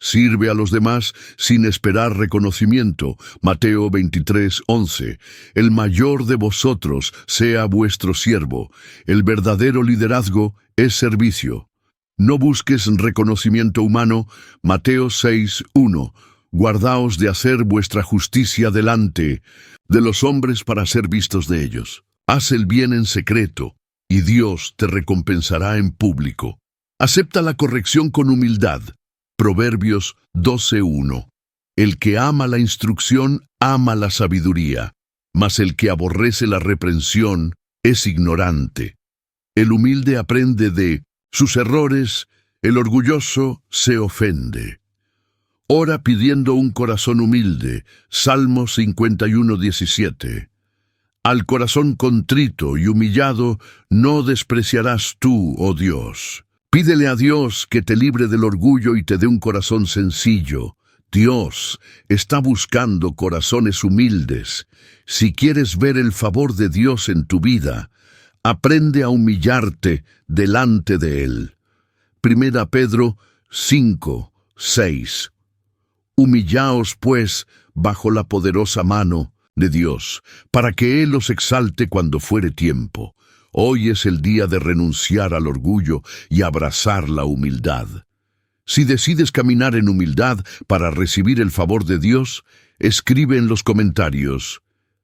Sirve a los demás sin esperar reconocimiento. Mateo 23:11. El mayor de vosotros sea vuestro siervo. El verdadero liderazgo es servicio. No busques reconocimiento humano. Mateo 6:1. Guardaos de hacer vuestra justicia delante de los hombres para ser vistos de ellos. Haz el bien en secreto, y Dios te recompensará en público. Acepta la corrección con humildad. Proverbios 12:1. El que ama la instrucción ama la sabiduría, mas el que aborrece la reprensión es ignorante. El humilde aprende de sus errores, el orgulloso se ofende. Ora pidiendo un corazón humilde. Salmo 51:17. Al corazón contrito y humillado no despreciarás tú, oh Dios. Pídele a Dios que te libre del orgullo y te dé un corazón sencillo. Dios está buscando corazones humildes. Si quieres ver el favor de Dios en tu vida, aprende a humillarte delante de Él. 1 Pedro 5:6. Humillaos, pues, bajo la poderosa mano de Dios, para que Él os exalte cuando fuere tiempo. Hoy es el día de renunciar al orgullo y abrazar la humildad. Si decides caminar en humildad para recibir el favor de Dios, escribe en los comentarios: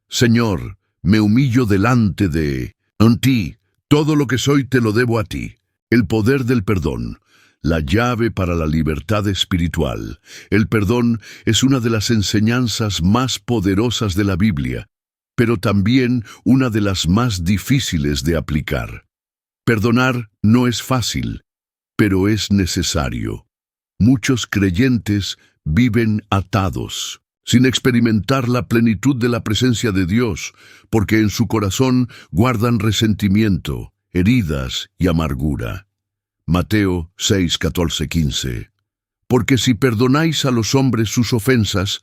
Señor, me humillo delante de ti Todo lo que soy te lo debo a ti. El poder del perdón, la llave para la libertad espiritual. El perdón es una de las enseñanzas más poderosas de la Biblia, pero también una de las más difíciles de aplicar. Perdonar no es fácil, pero es necesario. Muchos creyentes viven atados, sin experimentar la plenitud de la presencia de Dios, porque en su corazón guardan resentimiento, heridas y amargura. Mateo 6, 14, 15. Porque si perdonáis a los hombres sus ofensas,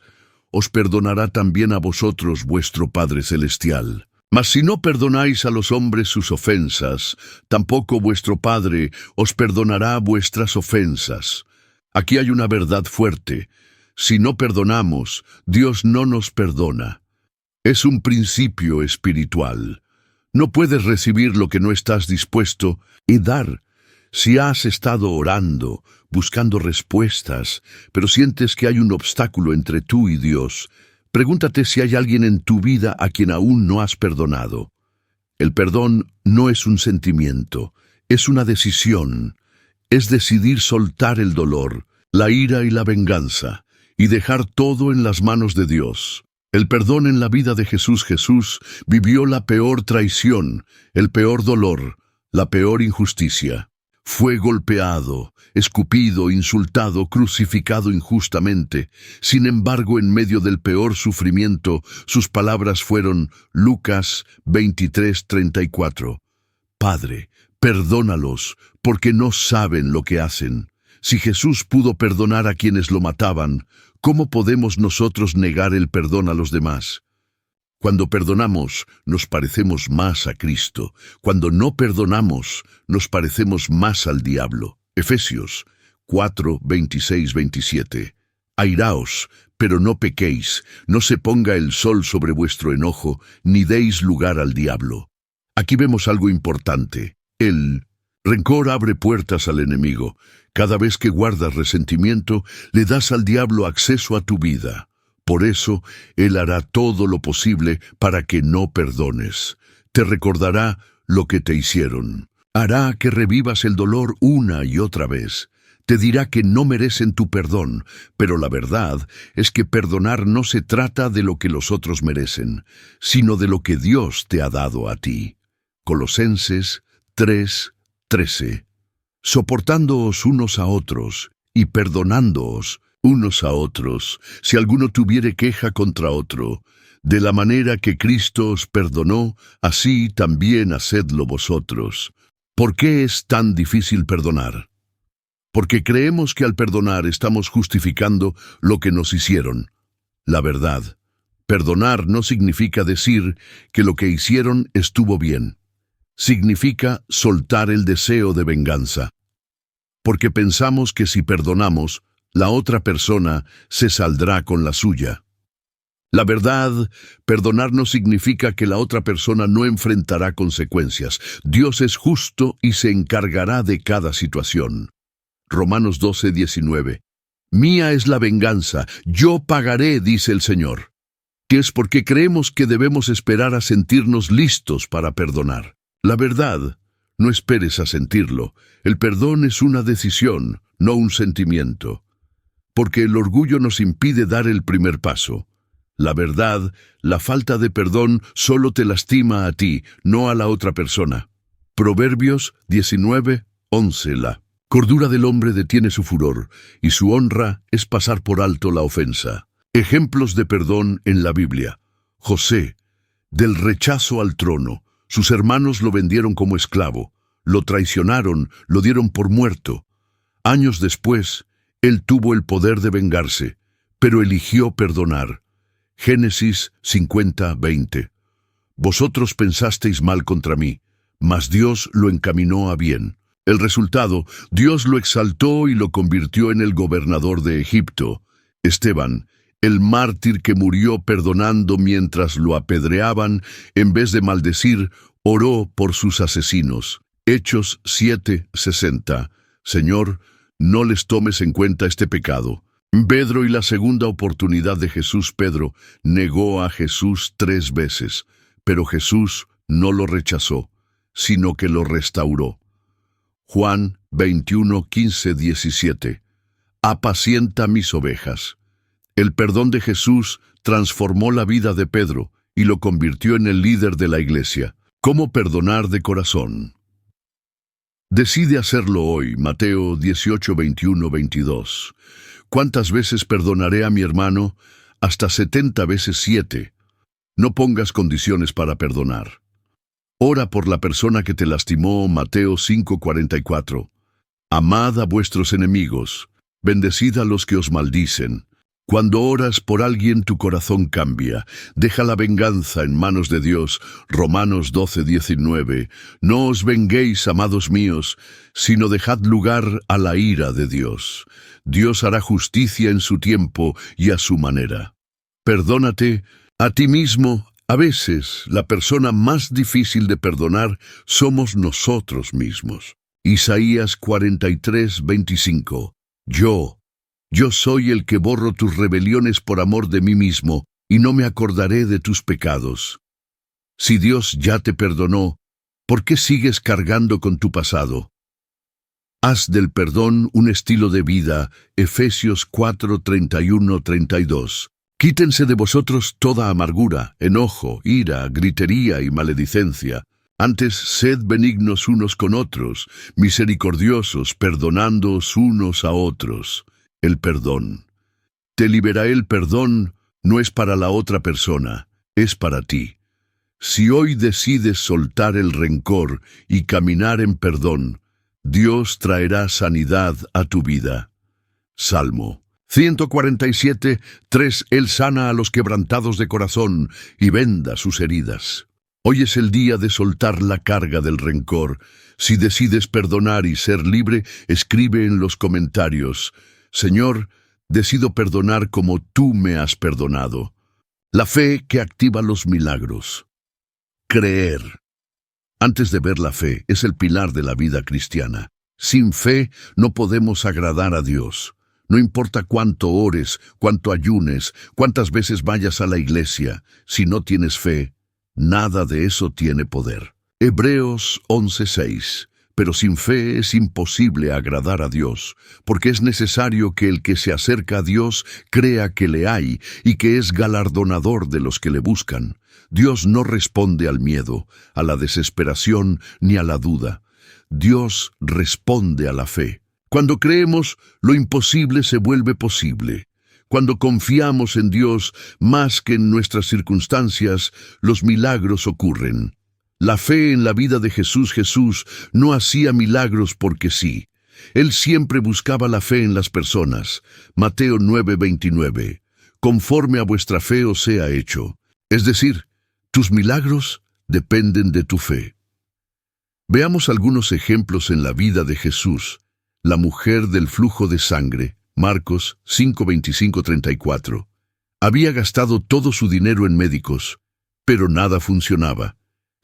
os perdonará también a vosotros vuestro Padre Celestial. Mas si no perdonáis a los hombres sus ofensas, tampoco vuestro Padre os perdonará vuestras ofensas. Aquí hay una verdad fuerte. Si no perdonamos, Dios no nos perdona. Es un principio espiritual. No puedes recibir lo que no estás dispuesto y dar. Si has estado orando, buscando respuestas, pero sientes que hay un obstáculo entre tú y Dios, pregúntate si hay alguien en tu vida a quien aún no has perdonado. El perdón no es un sentimiento, es una decisión. Es decidir soltar el dolor, la ira y la venganza, y dejar todo en las manos de Dios. El perdón en la vida de Jesús vivió la peor traición, el peor dolor, la peor injusticia. Fue golpeado, escupido, insultado, crucificado injustamente. Sin embargo, en medio del peor sufrimiento, sus palabras fueron Lucas 23:34. Padre, perdónalos, porque no saben lo que hacen. Si Jesús pudo perdonar a quienes lo mataban, ¿cómo podemos nosotros negar el perdón a los demás? Cuando perdonamos, nos parecemos más a Cristo. Cuando no perdonamos, nos parecemos más al diablo. Efesios 4, 26, 27. Airaos, pero no pequéis, no se ponga el sol sobre vuestro enojo, ni deis lugar al diablo. Aquí vemos algo importante. El rencor abre puertas al enemigo. Cada vez que guardas resentimiento, le das al diablo acceso a tu vida. Por eso, él hará todo lo posible para que no perdones. Te recordará lo que te hicieron. Hará que revivas el dolor una y otra vez. Te dirá que no merecen tu perdón, pero la verdad es que perdonar no se trata de lo que los otros merecen, sino de lo que Dios te ha dado a ti. Colosenses 3, 13. Soportándoos unos a otros y perdonándoos unos a otros, si alguno tuviere queja contra otro, de la manera que Cristo os perdonó, así también hacedlo vosotros. ¿Por qué es tan difícil perdonar? Porque creemos que al perdonar estamos justificando lo que nos hicieron. La verdad, perdonar no significa decir que lo que hicieron estuvo bien. Significa soltar el deseo de venganza. Porque pensamos que si perdonamos, la otra persona se saldrá con la suya. La verdad, perdonar no significa que la otra persona no enfrentará consecuencias. Dios es justo y se encargará de cada situación. Romanos 12, 19. Mía es la venganza, yo pagaré, dice el Señor. Que es porque creemos que debemos esperar a sentirnos listos para perdonar. La verdad, no esperes a sentirlo. El perdón es una decisión, no un sentimiento. Porque el orgullo nos impide dar el primer paso. La verdad, la falta de perdón solo te lastima a ti, no a la otra persona. Proverbios 19, 11. La cordura del hombre detiene su furor, y su honra es pasar por alto la ofensa. Ejemplos de perdón en la Biblia. José, del rechazo al trono. Sus hermanos lo vendieron como esclavo, lo traicionaron, lo dieron por muerto. Años después, él tuvo el poder de vengarse, pero eligió perdonar. Génesis 50, 20. Vosotros pensasteis mal contra mí, mas Dios lo encaminó a bien. El resultado, Dios lo exaltó y lo convirtió en el gobernador de Egipto. Esteban, el mártir que murió perdonando mientras lo apedreaban, en vez de maldecir, oró por sus asesinos. Hechos 7, 60. Señor, no les tomes en cuenta este pecado. Pedro y la segunda oportunidad de Jesús. Pedro negó a Jesús 3 veces, pero Jesús no lo rechazó. sino que lo restauró. Juan 21, 15, 17. Apacienta mis ovejas. El perdón de Jesús transformó la vida de Pedro y lo convirtió en el líder de la iglesia. ¿Cómo perdonar de corazón? Decide hacerlo hoy. Mateo 18, 21, 22. ¿Cuántas veces perdonaré a mi hermano? Hasta 70 veces 7. No pongas condiciones para perdonar. Ora por la persona que te lastimó. Mateo 5, 44. Amad a vuestros enemigos, bendecid a los que os maldicen. Cuando oras por alguien, tu corazón cambia. Deja la venganza en manos de Dios. Romanos 12, 19. No os venguéis, amados míos, sino dejad lugar a la ira de Dios. Dios hará justicia en su tiempo y a su manera. Perdónate a ti mismo. A veces, la persona más difícil de perdonar somos nosotros mismos. Isaías 43, 25. Yo soy el que borro tus rebeliones por amor de mí mismo, y no me acordaré de tus pecados. Si Dios ya te perdonó, ¿por qué sigues cargando con tu pasado? Haz del perdón un estilo de vida. Efesios 4, 31, 32. Quítense de vosotros toda amargura, enojo, ira, gritería y maledicencia. Antes, sed benignos unos con otros, misericordiosos, perdonándoos unos a otros. El perdón. Te liberará. El perdón no es para la otra persona, es para ti. Si hoy decides soltar el rencor y caminar en perdón, Dios traerá sanidad a tu vida. Salmo 147, 3. Él sana a los quebrantados de corazón y venda sus heridas. Hoy es el día de soltar la carga del rencor. Si decides perdonar y ser libre, escribe en los comentarios: Señor, decido perdonar como tú me has perdonado. La fe que activa los milagros. Creer. Antes de ver la fe, es el pilar de la vida cristiana. Sin fe no podemos agradar a Dios. No importa cuánto ores, cuánto ayunes, cuántas veces vayas a la iglesia, si no tienes fe, nada de eso tiene poder. Hebreos 11:6. Pero sin fe es imposible agradar a Dios, porque es necesario que el que se acerca a Dios crea que le hay y que es galardonador de los que le buscan. Dios no responde al miedo, a la desesperación ni a la duda. Dios responde a la fe. Cuando creemos, lo imposible se vuelve posible. Cuando confiamos en Dios más que en nuestras circunstancias, los milagros ocurren. La fe en la vida de Jesús no hacía milagros porque sí. Él siempre buscaba la fe en las personas. Mateo 9:29. Conforme a vuestra fe os sea hecho. Es decir, tus milagros dependen de tu fe. Veamos algunos ejemplos en la vida de Jesús. La mujer del flujo de sangre, Marcos 5:25-34. Había gastado todo su dinero en médicos, pero nada funcionaba.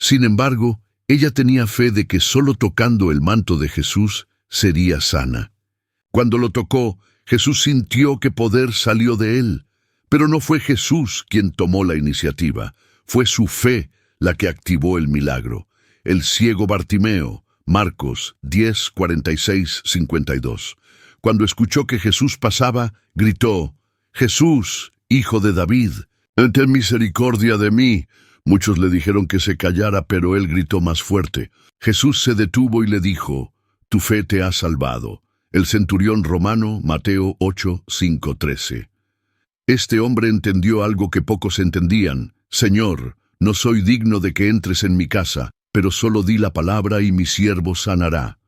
Sin embargo, ella tenía fe de que solo tocando el manto de Jesús sería sana. Cuando lo tocó, Jesús sintió que poder salió de él, pero no fue Jesús quien tomó la iniciativa, fue su fe la que activó el milagro. El ciego Bartimeo, Marcos 10:46-52. Cuando escuchó que Jesús pasaba, gritó: «Jesús, hijo de David, ten misericordia de mí». Muchos le dijeron que se callara, pero él gritó más fuerte. Jesús se detuvo y le dijo: «Tu fe te ha salvado». El centurión romano, Mateo 8:5-13. Este hombre entendió algo que pocos entendían. «Señor, no soy digno de que entres en mi casa, pero solo di la palabra y mi siervo sanará».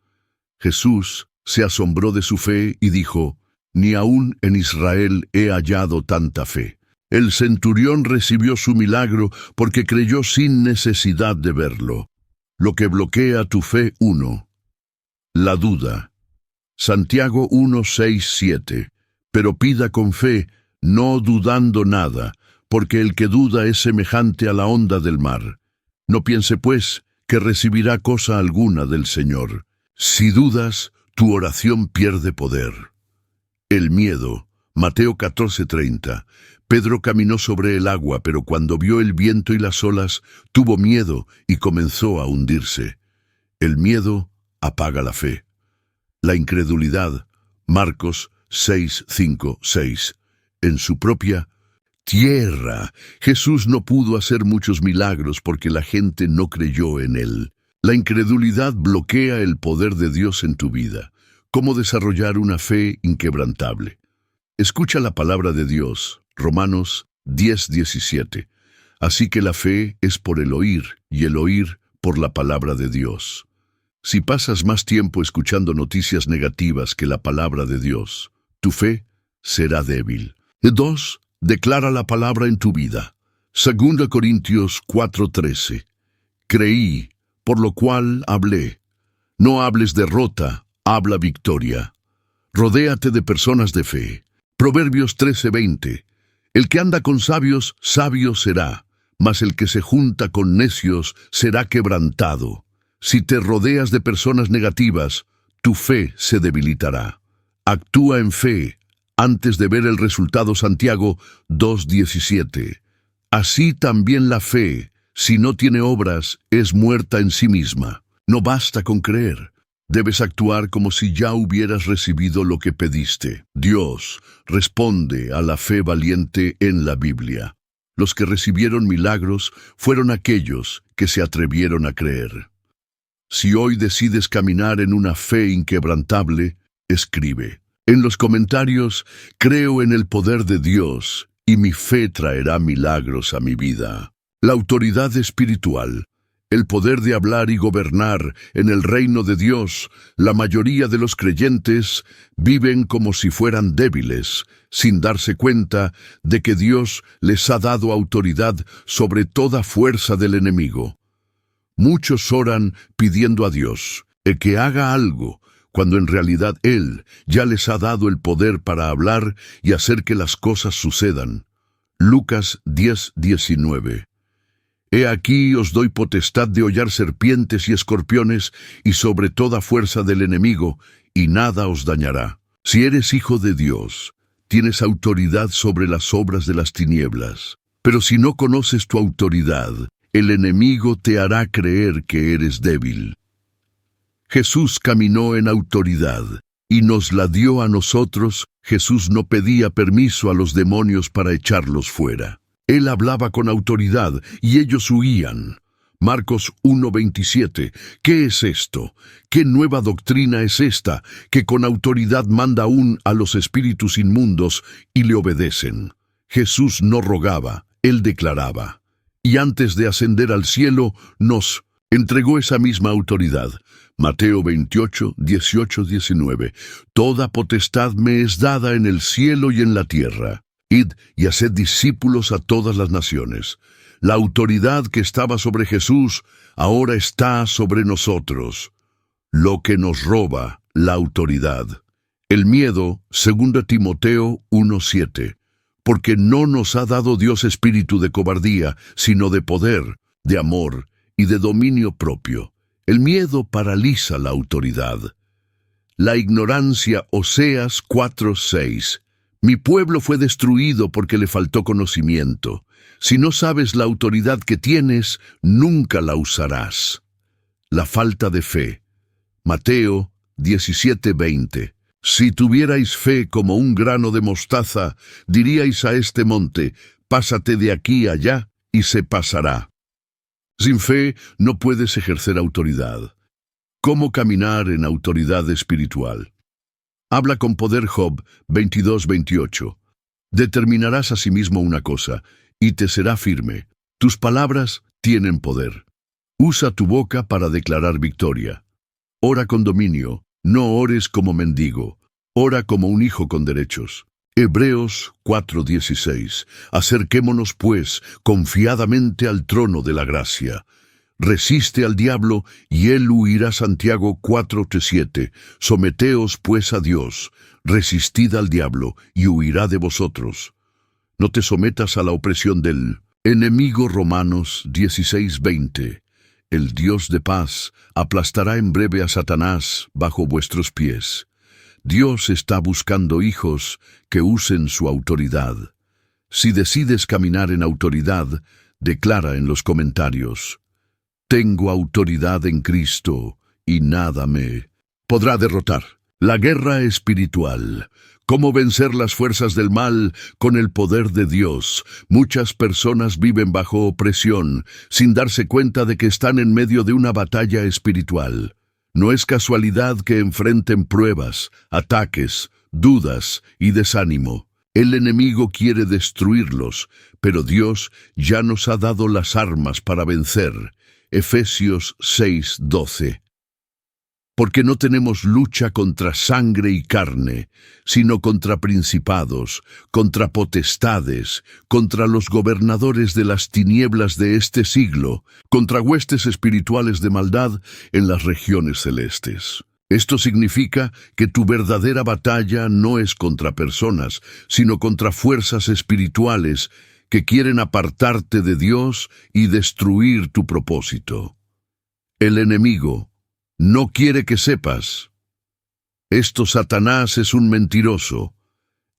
Jesús se asombró de su fe y dijo: «Ni aún en Israel he hallado tanta fe». El centurión recibió su milagro porque creyó sin necesidad de verlo. Lo que bloquea tu fe. 1. La duda. Santiago 1:6-7. Pero pida con fe, no dudando nada, porque el que duda es semejante a la onda del mar. No piense, pues, que recibirá cosa alguna del Señor. Si dudas, tu oración pierde poder. El miedo. Mateo 14:30. Pedro caminó sobre el agua, pero cuando vio el viento y las olas, tuvo miedo y comenzó a hundirse. El miedo apaga la fe. La incredulidad, Marcos 6, 5, 6. En su propia tierra, Jesús no pudo hacer muchos milagros porque la gente no creyó en él. La incredulidad bloquea el poder de Dios en tu vida. ¿Cómo desarrollar una fe inquebrantable? Escucha la palabra de Dios, Romanos 10, 17. Así que la fe es por el oír, y el oír por la palabra de Dios. Si pasas más tiempo escuchando noticias negativas que la palabra de Dios, tu fe será débil. 2. Declara la palabra en tu vida. 2 Corintios 4:13. Creí, por lo cual hablé. No hables derrota, habla victoria. Rodéate de personas de fe. Proverbios 13:20. El que anda con sabios, sabio será, mas el que se junta con necios será quebrantado. Si te rodeas de personas negativas, tu fe se debilitará. Actúa en fe antes de ver el resultado. Santiago 2:17. Así también la fe, si no tiene obras, es muerta en sí misma. No basta con creer. Debes actuar como si ya hubieras recibido lo que pediste. Dios responde a la fe valiente en la Biblia. Los que recibieron milagros fueron aquellos que se atrevieron a creer. Si hoy decides caminar en una fe inquebrantable, escribe en los comentarios: creo en el poder de Dios y mi fe traerá milagros a mi vida. La autoridad espiritual, el poder de hablar y gobernar en el reino de Dios. La mayoría de los creyentes viven como si fueran débiles, sin darse cuenta de que Dios les ha dado autoridad sobre toda fuerza del enemigo. Muchos oran pidiendo a Dios que haga algo, cuando en realidad Él ya les ha dado el poder para hablar y hacer que las cosas sucedan. Lucas 10:19. He aquí os doy potestad de hollar serpientes y escorpiones y sobre toda fuerza del enemigo, y nada os dañará. Si eres hijo de Dios, tienes autoridad sobre las obras de las tinieblas. Pero si no conoces tu autoridad, el enemigo te hará creer que eres débil. Jesús caminó en autoridad y nos la dio a nosotros. Jesús no pedía permiso a los demonios para echarlos fuera. Él hablaba con autoridad y ellos huían. Marcos 1:27. ¿Qué es esto? ¿Qué nueva doctrina es esta, que con autoridad manda aún a los espíritus inmundos y le obedecen? Jesús no rogaba, Él declaraba. Y antes de ascender al cielo, nos entregó esa misma autoridad. Mateo 28:18-19. Toda potestad me es dada en el cielo y en la tierra. Id y haced discípulos a todas las naciones. La autoridad que estaba sobre Jesús ahora está sobre nosotros. Lo que nos roba la autoridad. El miedo, 2 Timoteo 1:7. Porque no nos ha dado Dios espíritu de cobardía, sino de poder, de amor y de dominio propio. El miedo paraliza la autoridad. La ignorancia, Oseas 4:6. Mi pueblo fue destruido porque le faltó conocimiento. Si no sabes la autoridad que tienes, nunca la usarás. La falta de fe. Mateo 17:20. Si tuvierais fe como un grano de mostaza, diríais a este monte: pásate de aquí a allá, y se pasará. Sin fe no puedes ejercer autoridad. ¿Cómo caminar en autoridad espiritual? Habla con poder. Job 22:28. Determinarás asimismo una cosa, y te será firme. Tus palabras tienen poder. Usa tu boca para declarar victoria. Ora con dominio, no ores como mendigo. Ora como un hijo con derechos. Hebreos 4:16. Acerquémonos, pues, confiadamente al trono de la gracia. Resiste al diablo, y él huirá. Santiago 4:7. Someteos, pues, a Dios. Resistid al diablo, y huirá de vosotros. No te sometas a la opresión del enemigo. Romanos 16:20. El Dios de paz aplastará en breve a Satanás bajo vuestros pies. Dios está buscando hijos que usen su autoridad. Si decides caminar en autoridad, declara en los comentarios: tengo autoridad en Cristo y nada me podrá derrotar. La guerra espiritual. ¿Cómo vencer las fuerzas del mal con el poder de Dios? Muchas personas viven bajo opresión, sin darse cuenta de que están en medio de una batalla espiritual. No es casualidad que enfrenten pruebas, ataques, dudas y desánimo. El enemigo quiere destruirlos, pero Dios ya nos ha dado las armas para vencer. Efesios 6:12. Porque no tenemos lucha contra sangre y carne, sino contra principados, contra potestades, contra los gobernadores de las tinieblas de este siglo, contra huestes espirituales de maldad en las regiones celestes. Esto significa que tu verdadera batalla no es contra personas, sino contra fuerzas espirituales que quieren apartarte de Dios y destruir tu propósito. El enemigo no quiere que sepas. Satanás es un mentiroso.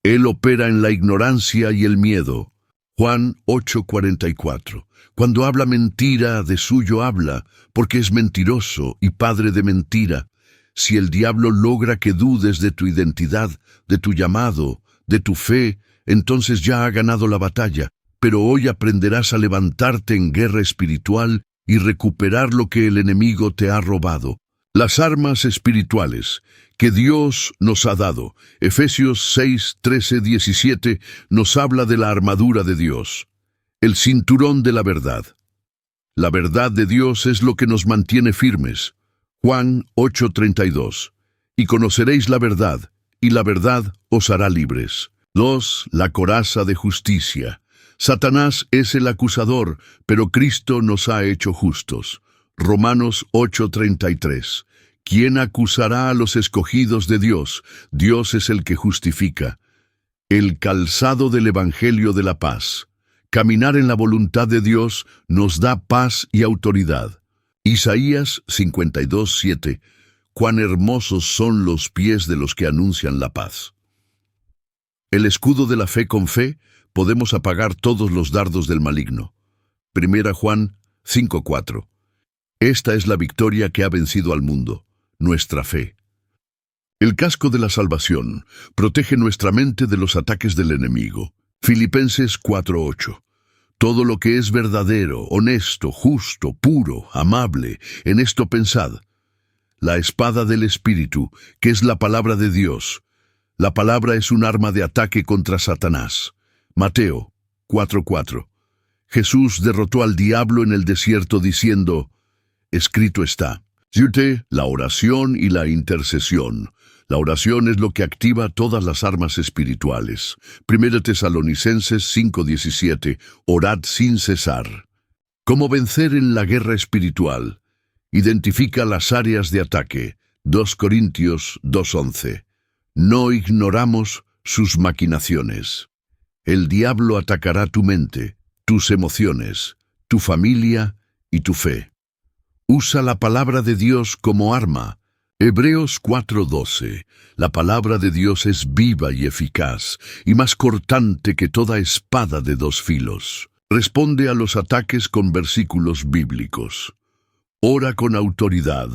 Él opera en la ignorancia y el miedo. Juan 8:44. Cuando habla mentira, de suyo habla, porque es mentiroso y padre de mentira. Si el diablo logra que dudes de tu identidad, de tu llamado, de tu fe, entonces ya ha ganado la batalla. Pero hoy aprenderás a levantarte en guerra espiritual y recuperar lo que el enemigo te ha robado. Las armas espirituales que Dios nos ha dado. Efesios 6:13-17 nos habla de la armadura de Dios. El cinturón de la verdad. La verdad de Dios es lo que nos mantiene firmes. Juan 8:32. Y conoceréis la verdad, y la verdad os hará libres. 2. La coraza de justicia. Satanás es el acusador, pero Cristo nos ha hecho justos. Romanos 8:33. ¿Quién acusará a los escogidos de Dios? Dios es el que justifica. El calzado del Evangelio de la paz. Caminar en la voluntad de Dios nos da paz y autoridad. Isaías 52:7. Cuán hermosos son los pies de los que anuncian la paz. El escudo de la fe. Con fe podemos apagar todos los dardos del maligno. 1 Juan 5:4. Esta es la victoria que ha vencido al mundo, nuestra fe. El casco de la salvación protege nuestra mente de los ataques del enemigo. Filipenses 4:8. Todo lo que es verdadero, honesto, justo, puro, amable, en esto pensad. La espada del Espíritu, que es la palabra de Dios. La palabra es un arma de ataque contra Satanás. Mateo 4:4. Jesús derrotó al diablo en el desierto diciendo, escrito está. La oración y la intercesión. La oración es lo que activa todas las armas espirituales. 1 Tesalonicenses 5:17. Orad sin cesar. ¿Cómo vencer en la guerra espiritual? Identifica las áreas de ataque. 2 Corintios 2:11. No ignoramos sus maquinaciones. El diablo atacará tu mente, tus emociones, tu familia y tu fe. Usa la palabra de Dios como arma. Hebreos 4:12. La palabra de Dios es viva y eficaz, y más cortante que toda espada de dos filos. Responde a los ataques con versículos bíblicos. Ora con autoridad.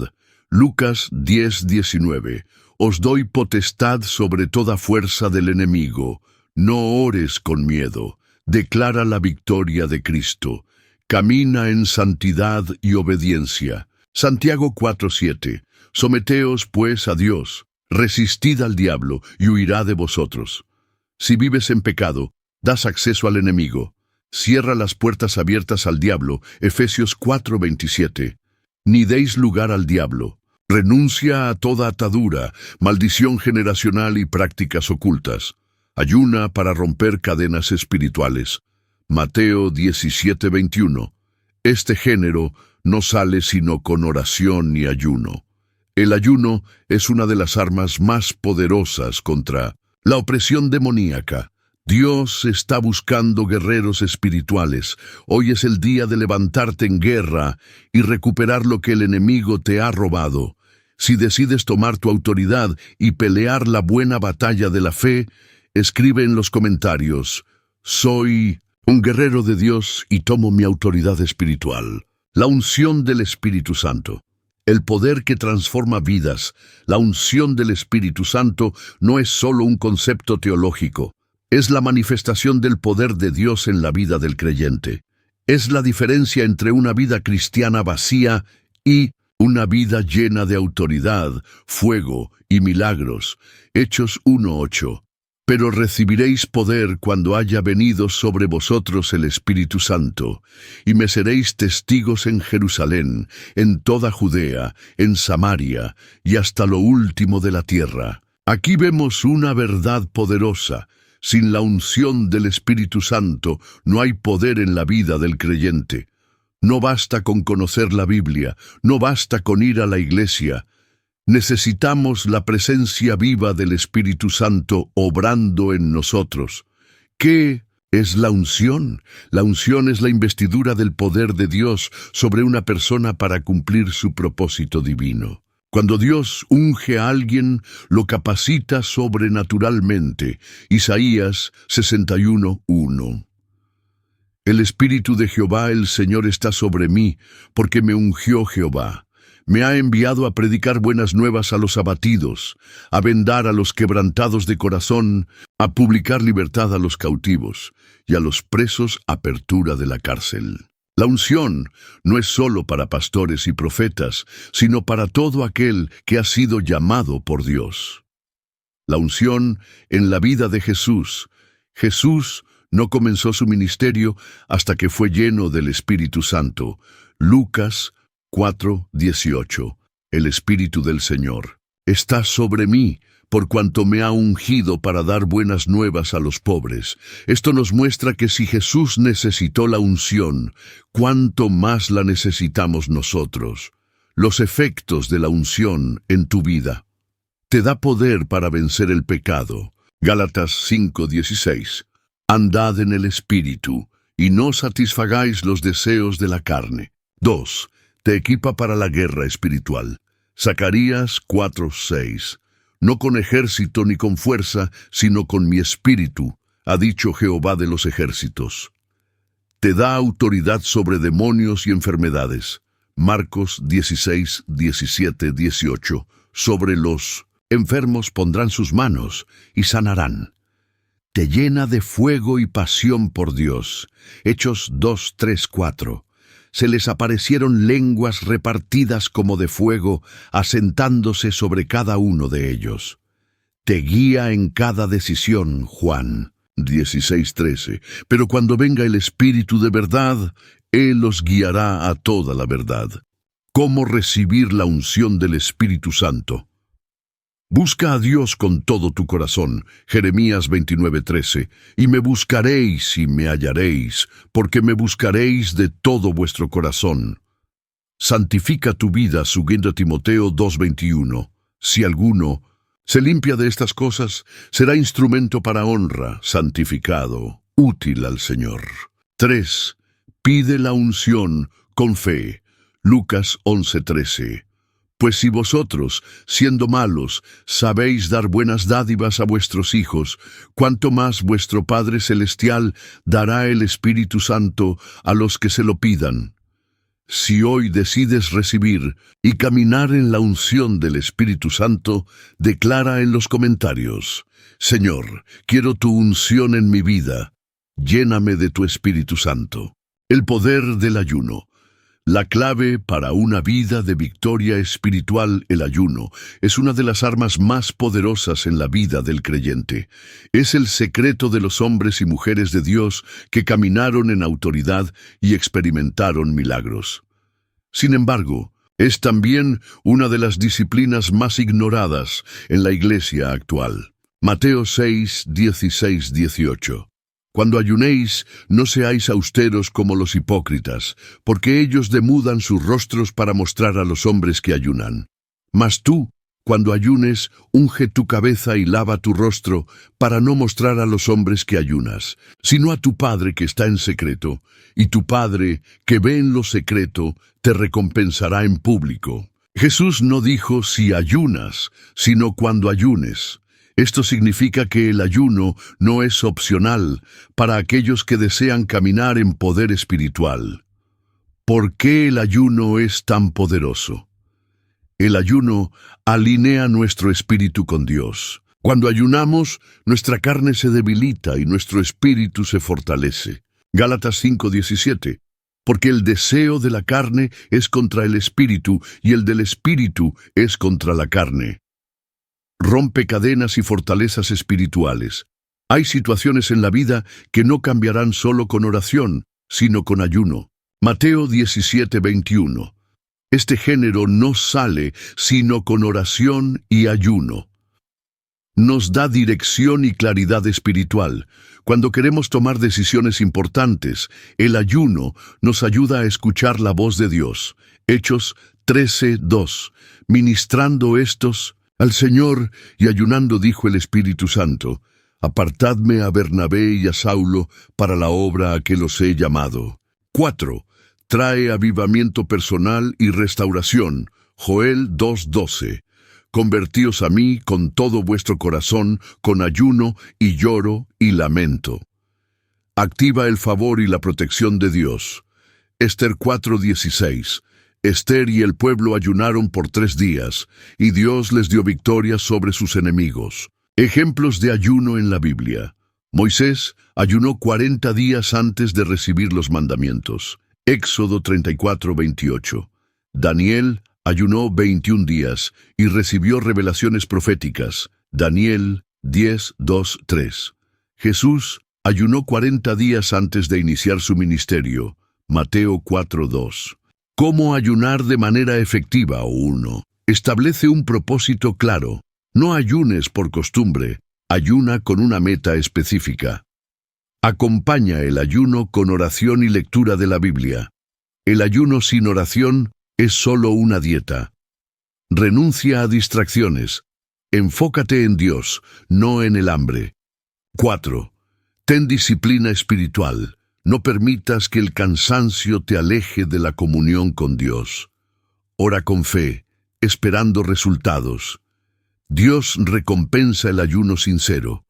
Lucas 10:19. Os doy potestad sobre toda fuerza del enemigo. No ores con miedo. Declara la victoria de Cristo. Camina en santidad y obediencia. Santiago 4:7. Someteos, pues, a Dios. Resistid al diablo, y huirá de vosotros. Si vives en pecado, das acceso al enemigo. Cierra las puertas abiertas al diablo. Efesios 4:27. Ni deis lugar al diablo. Renuncia a toda atadura, maldición generacional y prácticas ocultas. Ayuna para romper cadenas espirituales. Mateo 17:21. Este género no sale sino con oración y ayuno. El ayuno es una de las armas más poderosas contra la opresión demoníaca. Dios está buscando guerreros espirituales. Hoy es el día de levantarte en guerra y recuperar lo que el enemigo te ha robado. Si decides tomar tu autoridad y pelear la buena batalla de la fe, escribe en los comentarios: soy un guerrero de Dios y tomo mi autoridad espiritual. La unción del Espíritu Santo. El poder que transforma vidas, la unción del Espíritu Santo, no es solo un concepto teológico, es la manifestación del poder de Dios en la vida del creyente. Es la diferencia entre una vida cristiana vacía y una vida llena de autoridad, fuego y milagros. Hechos 1:8. Pero recibiréis poder cuando haya venido sobre vosotros el Espíritu Santo, y me seréis testigos en Jerusalén, en toda Judea, en Samaria, y hasta lo último de la tierra. Aquí vemos una verdad poderosa. Sin la unción del Espíritu Santo no hay poder en la vida del creyente. No basta con conocer la Biblia, no basta con ir a la iglesia. Necesitamos la presencia viva del Espíritu Santo obrando en nosotros. ¿Qué es la unción? La unción es la investidura del poder de Dios sobre una persona para cumplir su propósito divino. Cuando Dios unge a alguien, lo capacita sobrenaturalmente. Isaías 61:1. El Espíritu de Jehová el Señor está sobre mí, porque me ungió Jehová. Me ha enviado a predicar buenas nuevas a los abatidos, a vendar a los quebrantados de corazón, a publicar libertad a los cautivos, y a los presos apertura de la cárcel. La unción no es solo para pastores y profetas, sino para todo aquel que ha sido llamado por Dios. La unción en la vida de Jesús. Jesús no comenzó su ministerio hasta que fue lleno del Espíritu Santo. Lucas 4:18. El Espíritu del Señor está sobre mí, por cuanto me ha ungido para dar buenas nuevas a los pobres. Esto nos muestra que si Jesús necesitó la unción, ¿cuánto más la necesitamos nosotros? Los efectos de la unción en tu vida. Te da poder para vencer el pecado. Gálatas 5:16. Andad en el Espíritu, y no satisfagáis los deseos de la carne. 2. Te equipa para la guerra espiritual. Zacarías 4:6. No con ejército ni con fuerza, sino con mi espíritu, ha dicho Jehová de los ejércitos. Te da autoridad sobre demonios y enfermedades. Marcos 16, 17, 18. Sobre los enfermos pondrán sus manos y sanarán. Te llena de fuego y pasión por Dios. Hechos 2, 3, 4. Se les aparecieron lenguas repartidas como de fuego, asentándose sobre cada uno de ellos. Te guía en cada decisión, Juan 16:13. Pero cuando venga el Espíritu de verdad, Él los guiará a toda la verdad. ¿Cómo recibir la unción del Espíritu Santo? Busca a Dios con todo tu corazón, Jeremías 29:13, y me buscaréis y me hallaréis, porque me buscaréis de todo vuestro corazón. Santifica tu vida, 2 Timoteo 2:21. Si alguno se limpia de estas cosas, será instrumento para honra, santificado, útil al Señor. 3. Pide la unción con fe, Lucas 11:13. Pues si vosotros, siendo malos, sabéis dar buenas dádivas a vuestros hijos, cuánto más vuestro Padre Celestial dará el Espíritu Santo a los que se lo pidan. Si hoy decides recibir y caminar en la unción del Espíritu Santo, declara en los comentarios: Señor, quiero tu unción en mi vida, lléname de tu Espíritu Santo. El poder del ayuno. La clave para una vida de victoria espiritual, el ayuno, es una de las armas más poderosas en la vida del creyente. Es el secreto de los hombres y mujeres de Dios que caminaron en autoridad y experimentaron milagros. Sin embargo, es también una de las disciplinas más ignoradas en la iglesia actual. Mateo 6, 16, 18. Cuando ayunéis, no seáis austeros como los hipócritas, porque ellos demudan sus rostros para mostrar a los hombres que ayunan. Mas tú, cuando ayunes, unge tu cabeza y lava tu rostro, para no mostrar a los hombres que ayunas, sino a tu Padre que está en secreto, y tu Padre, que ve en lo secreto, te recompensará en público. Jesús no dijo si ayunas, sino cuando ayunes. Esto significa que el ayuno no es opcional para aquellos que desean caminar en poder espiritual. ¿Por qué el ayuno es tan poderoso? El ayuno alinea nuestro espíritu con Dios. Cuando ayunamos, nuestra carne se debilita y nuestro espíritu se fortalece. Gálatas 5:17. Porque el deseo de la carne es contra el espíritu y el del espíritu es contra la carne. Rompe cadenas y fortalezas espirituales. Hay situaciones en la vida que no cambiarán solo con oración, sino con ayuno. Mateo 17:21. Este género no sale sino con oración y ayuno. Nos da dirección y claridad espiritual. Cuando queremos tomar decisiones importantes, el ayuno nos ayuda a escuchar la voz de Dios. Hechos 13:2. Ministrando estos al Señor y ayunando dijo el Espíritu Santo: Apartadme a Bernabé y a Saulo para la obra a que los he llamado. 4. Trae avivamiento personal y restauración. Joel 2:12. Convertíos a mí con todo vuestro corazón, con ayuno y lloro y lamento. Activa el favor y la protección de Dios. Esther 4:16. Esther y el pueblo ayunaron por 3 días, y Dios les dio victoria sobre sus enemigos. Ejemplos de ayuno en la Biblia. Moisés ayunó 40 días antes de recibir los mandamientos. Éxodo 34:28. Daniel ayunó 21 días y recibió revelaciones proféticas. Daniel 10:2-3. Jesús ayunó 40 días antes de iniciar su ministerio. Mateo 4:2. ¿Cómo ayunar de manera efectiva? 1. Establece un propósito claro. No ayunes por costumbre, ayuna con una meta específica. Acompaña el ayuno con oración y lectura de la Biblia. El ayuno sin oración es solo una dieta. Renuncia a distracciones. Enfócate en Dios, no en el hambre. 4. Ten disciplina espiritual. No permitas que el cansancio te aleje de la comunión con Dios. Ora con fe, esperando resultados. Dios recompensa el ayuno sincero.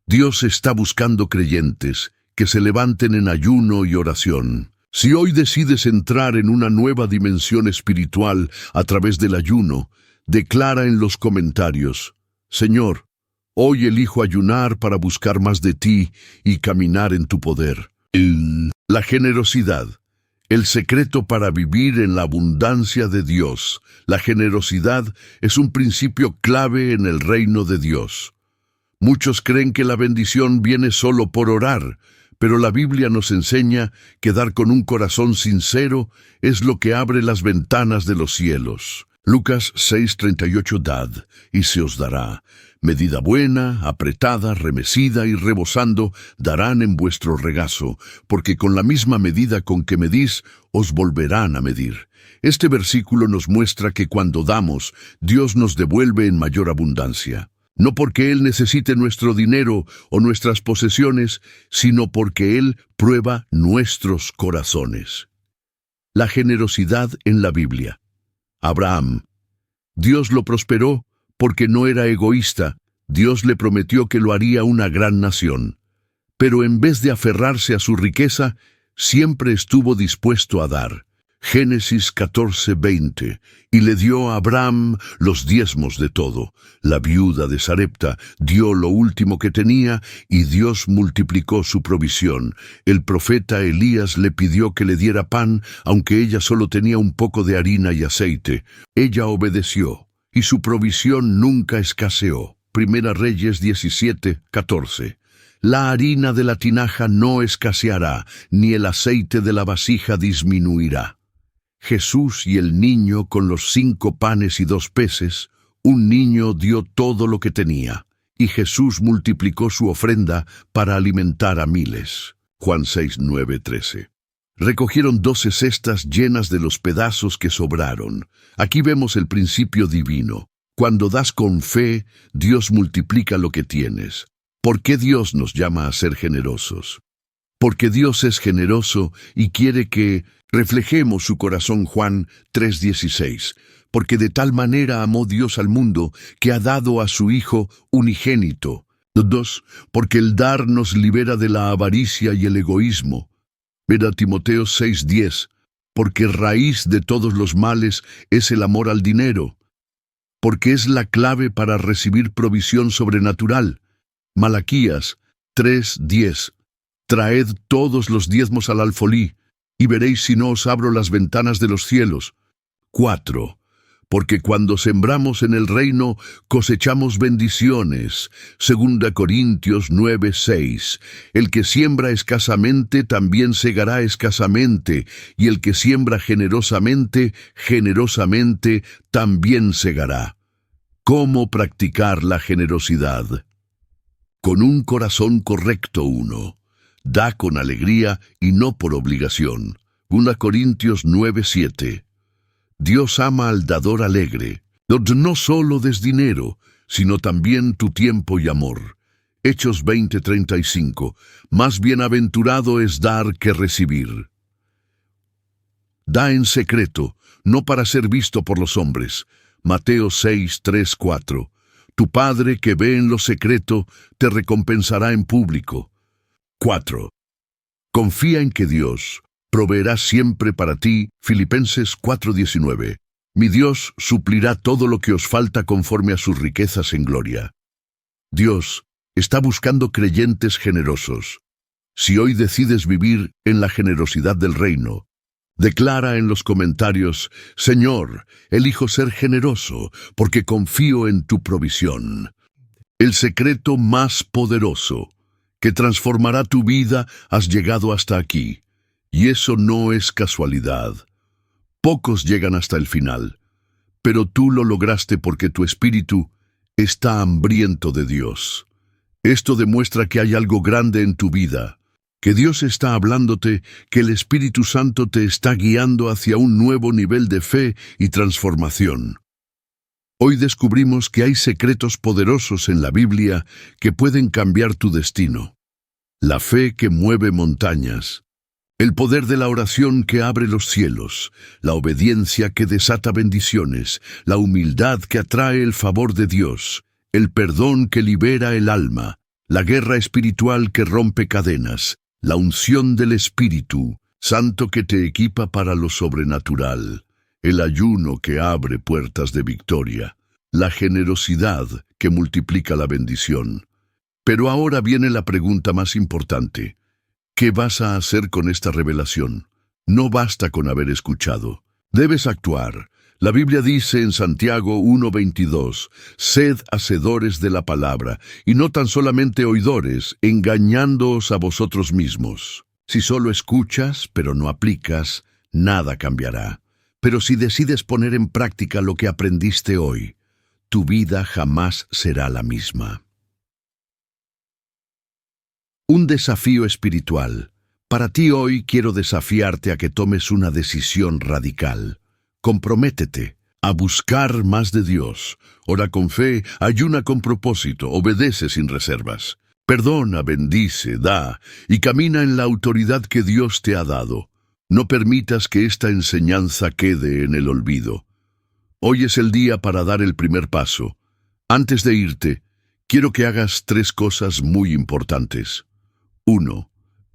Dios está buscando creyentes que se levanten en ayuno y oración. Si hoy decides entrar en una nueva dimensión espiritual a través del ayuno, declara en los comentarios: Señor, hoy elijo ayunar para buscar más de ti y caminar en tu poder. La generosidad. El secreto para vivir en la abundancia de Dios. La generosidad es un principio clave en el reino de Dios. Muchos creen que la bendición viene solo por orar, pero la Biblia nos enseña que dar con un corazón sincero es lo que abre las ventanas de los cielos. Lucas 6:38. Dad, y se os dará. Medida buena, apretada, remecida y rebosando, darán en vuestro regazo, porque con la misma medida con que medís, os volverán a medir. Este versículo nos muestra que cuando damos, Dios nos devuelve en mayor abundancia. No porque Él necesite nuestro dinero o nuestras posesiones, sino porque Él prueba nuestros corazones. La generosidad en la Biblia. Abraham. Dios lo prosperó porque no era egoísta. Dios le prometió que lo haría una gran nación. Pero en vez de aferrarse a su riqueza, siempre estuvo dispuesto a dar. Génesis 14:20. Y le dio a Abraham los diezmos de todo. La viuda de Sarepta dio lo último que tenía y Dios multiplicó su provisión. El profeta Elías le pidió que le diera pan, aunque ella solo tenía un poco de harina y aceite. Ella obedeció y su provisión nunca escaseó. Primera Reyes 17:14. La harina de la tinaja no escaseará, ni el aceite de la vasija disminuirá. Jesús y el niño con los 5 panes y 2 peces, un niño dio todo lo que tenía, y Jesús multiplicó su ofrenda para alimentar a miles. Juan 6:9-13. Recogieron 12 cestas llenas de los pedazos que sobraron. Aquí vemos el principio divino. Cuando das con fe, Dios multiplica lo que tienes. ¿Por qué Dios nos llama a ser generosos? Porque Dios es generoso y quiere que reflejemos su corazón. Juan 3:16. Porque de tal manera amó Dios al mundo que ha dado a su Hijo unigénito. 2. Porque el dar nos libera de la avaricia y el egoísmo. Mira Timoteo 6:10. Porque raíz de todos los males es el amor al dinero. porque es la clave para recibir provisión sobrenatural. Malaquías 3:10. Traed todos los diezmos al alfolí, y veréis si no os abro las ventanas de los cielos. 4. Porque cuando sembramos en el reino, cosechamos bendiciones. 2 Corintios 9:6. El que siembra escasamente, también segará escasamente, y el que siembra generosamente, generosamente, también segará. ¿Cómo practicar la generosidad? Con un corazón correcto uno. Da con alegría y no por obligación. 1 Corintios 9:7. Dios ama al dador alegre, donde no solo des dinero, sino también tu tiempo y amor. Hechos 20:35. Más bienaventurado es dar que recibir. Da en secreto, no para ser visto por los hombres. Mateo 6:3-4. Tu Padre que ve en lo secreto, te recompensará en público. 4. Confía en que Dios proveerá siempre para ti. Filipenses 4:19. Mi Dios suplirá todo lo que os falta conforme a sus riquezas en gloria. Dios está buscando creyentes generosos. Si hoy decides vivir en la generosidad del reino, declara en los comentarios: Señor, elijo ser generoso porque confío en tu provisión. El secreto más poderoso que transformará tu vida has llegado hasta aquí. Y eso no es casualidad. Pocos llegan hasta el final, pero tú lo lograste porque tu espíritu está hambriento de Dios. Esto demuestra que hay algo grande en tu vida, que Dios está hablándote, que el Espíritu Santo te está guiando hacia un nuevo nivel de fe y transformación. Hoy descubrimos que hay secretos poderosos en la Biblia que pueden cambiar tu destino. La fe que mueve montañas, el poder de la oración que abre los cielos, la obediencia que desata bendiciones, la humildad que atrae el favor de Dios, el perdón que libera el alma, la guerra espiritual que rompe cadenas, la unción del Espíritu Santo que te equipa para lo sobrenatural, el ayuno que abre puertas de victoria, la generosidad que multiplica la bendición. Pero ahora viene la pregunta más importante. ¿Qué vas a hacer con esta revelación? No basta con haber escuchado. Debes actuar. La Biblia dice en Santiago 1:22, sed hacedores de la palabra, y no tan solamente oidores, engañándoos a vosotros mismos. Si solo escuchas, pero no aplicas, nada cambiará. Pero si decides poner en práctica lo que aprendiste hoy, tu vida jamás será la misma. Un desafío espiritual. Para ti hoy quiero desafiarte a que tomes una decisión radical. Comprométete a buscar más de Dios. Ora con fe, ayuna con propósito, obedece sin reservas. Perdona, bendice, da y camina en la autoridad que Dios te ha dado. No permitas que esta enseñanza quede en el olvido. Hoy es el día para dar el primer paso. Antes de irte, quiero que hagas 3 cosas muy importantes. 1.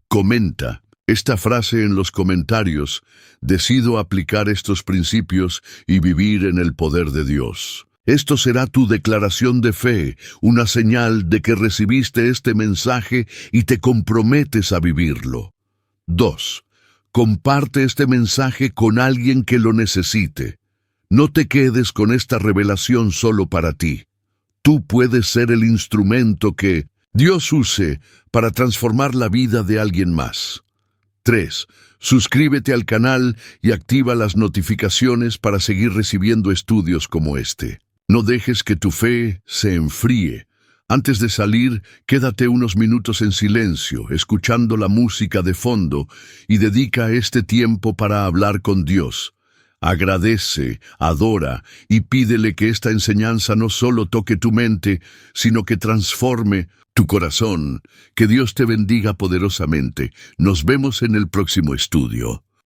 Comenta esta frase en los comentarios. Decido aplicar estos principios y vivir en el poder de Dios. Esto será tu declaración de fe, una señal de que recibiste este mensaje y te comprometes a vivirlo. 2. Comparte este mensaje con alguien que lo necesite. No te quedes con esta revelación solo para ti. Tú puedes ser el instrumento que Dios use para transformar la vida de alguien más. 3. Suscríbete al canal y activa las notificaciones para seguir recibiendo estudios como este. No dejes que tu fe se enfríe. Antes de salir, quédate unos minutos en silencio, escuchando la música de fondo, y dedica este tiempo para hablar con Dios. Agradece, adora y pídele que esta enseñanza no solo toque tu mente, sino que transforme tu corazón. Que Dios te bendiga poderosamente. Nos vemos en el próximo estudio.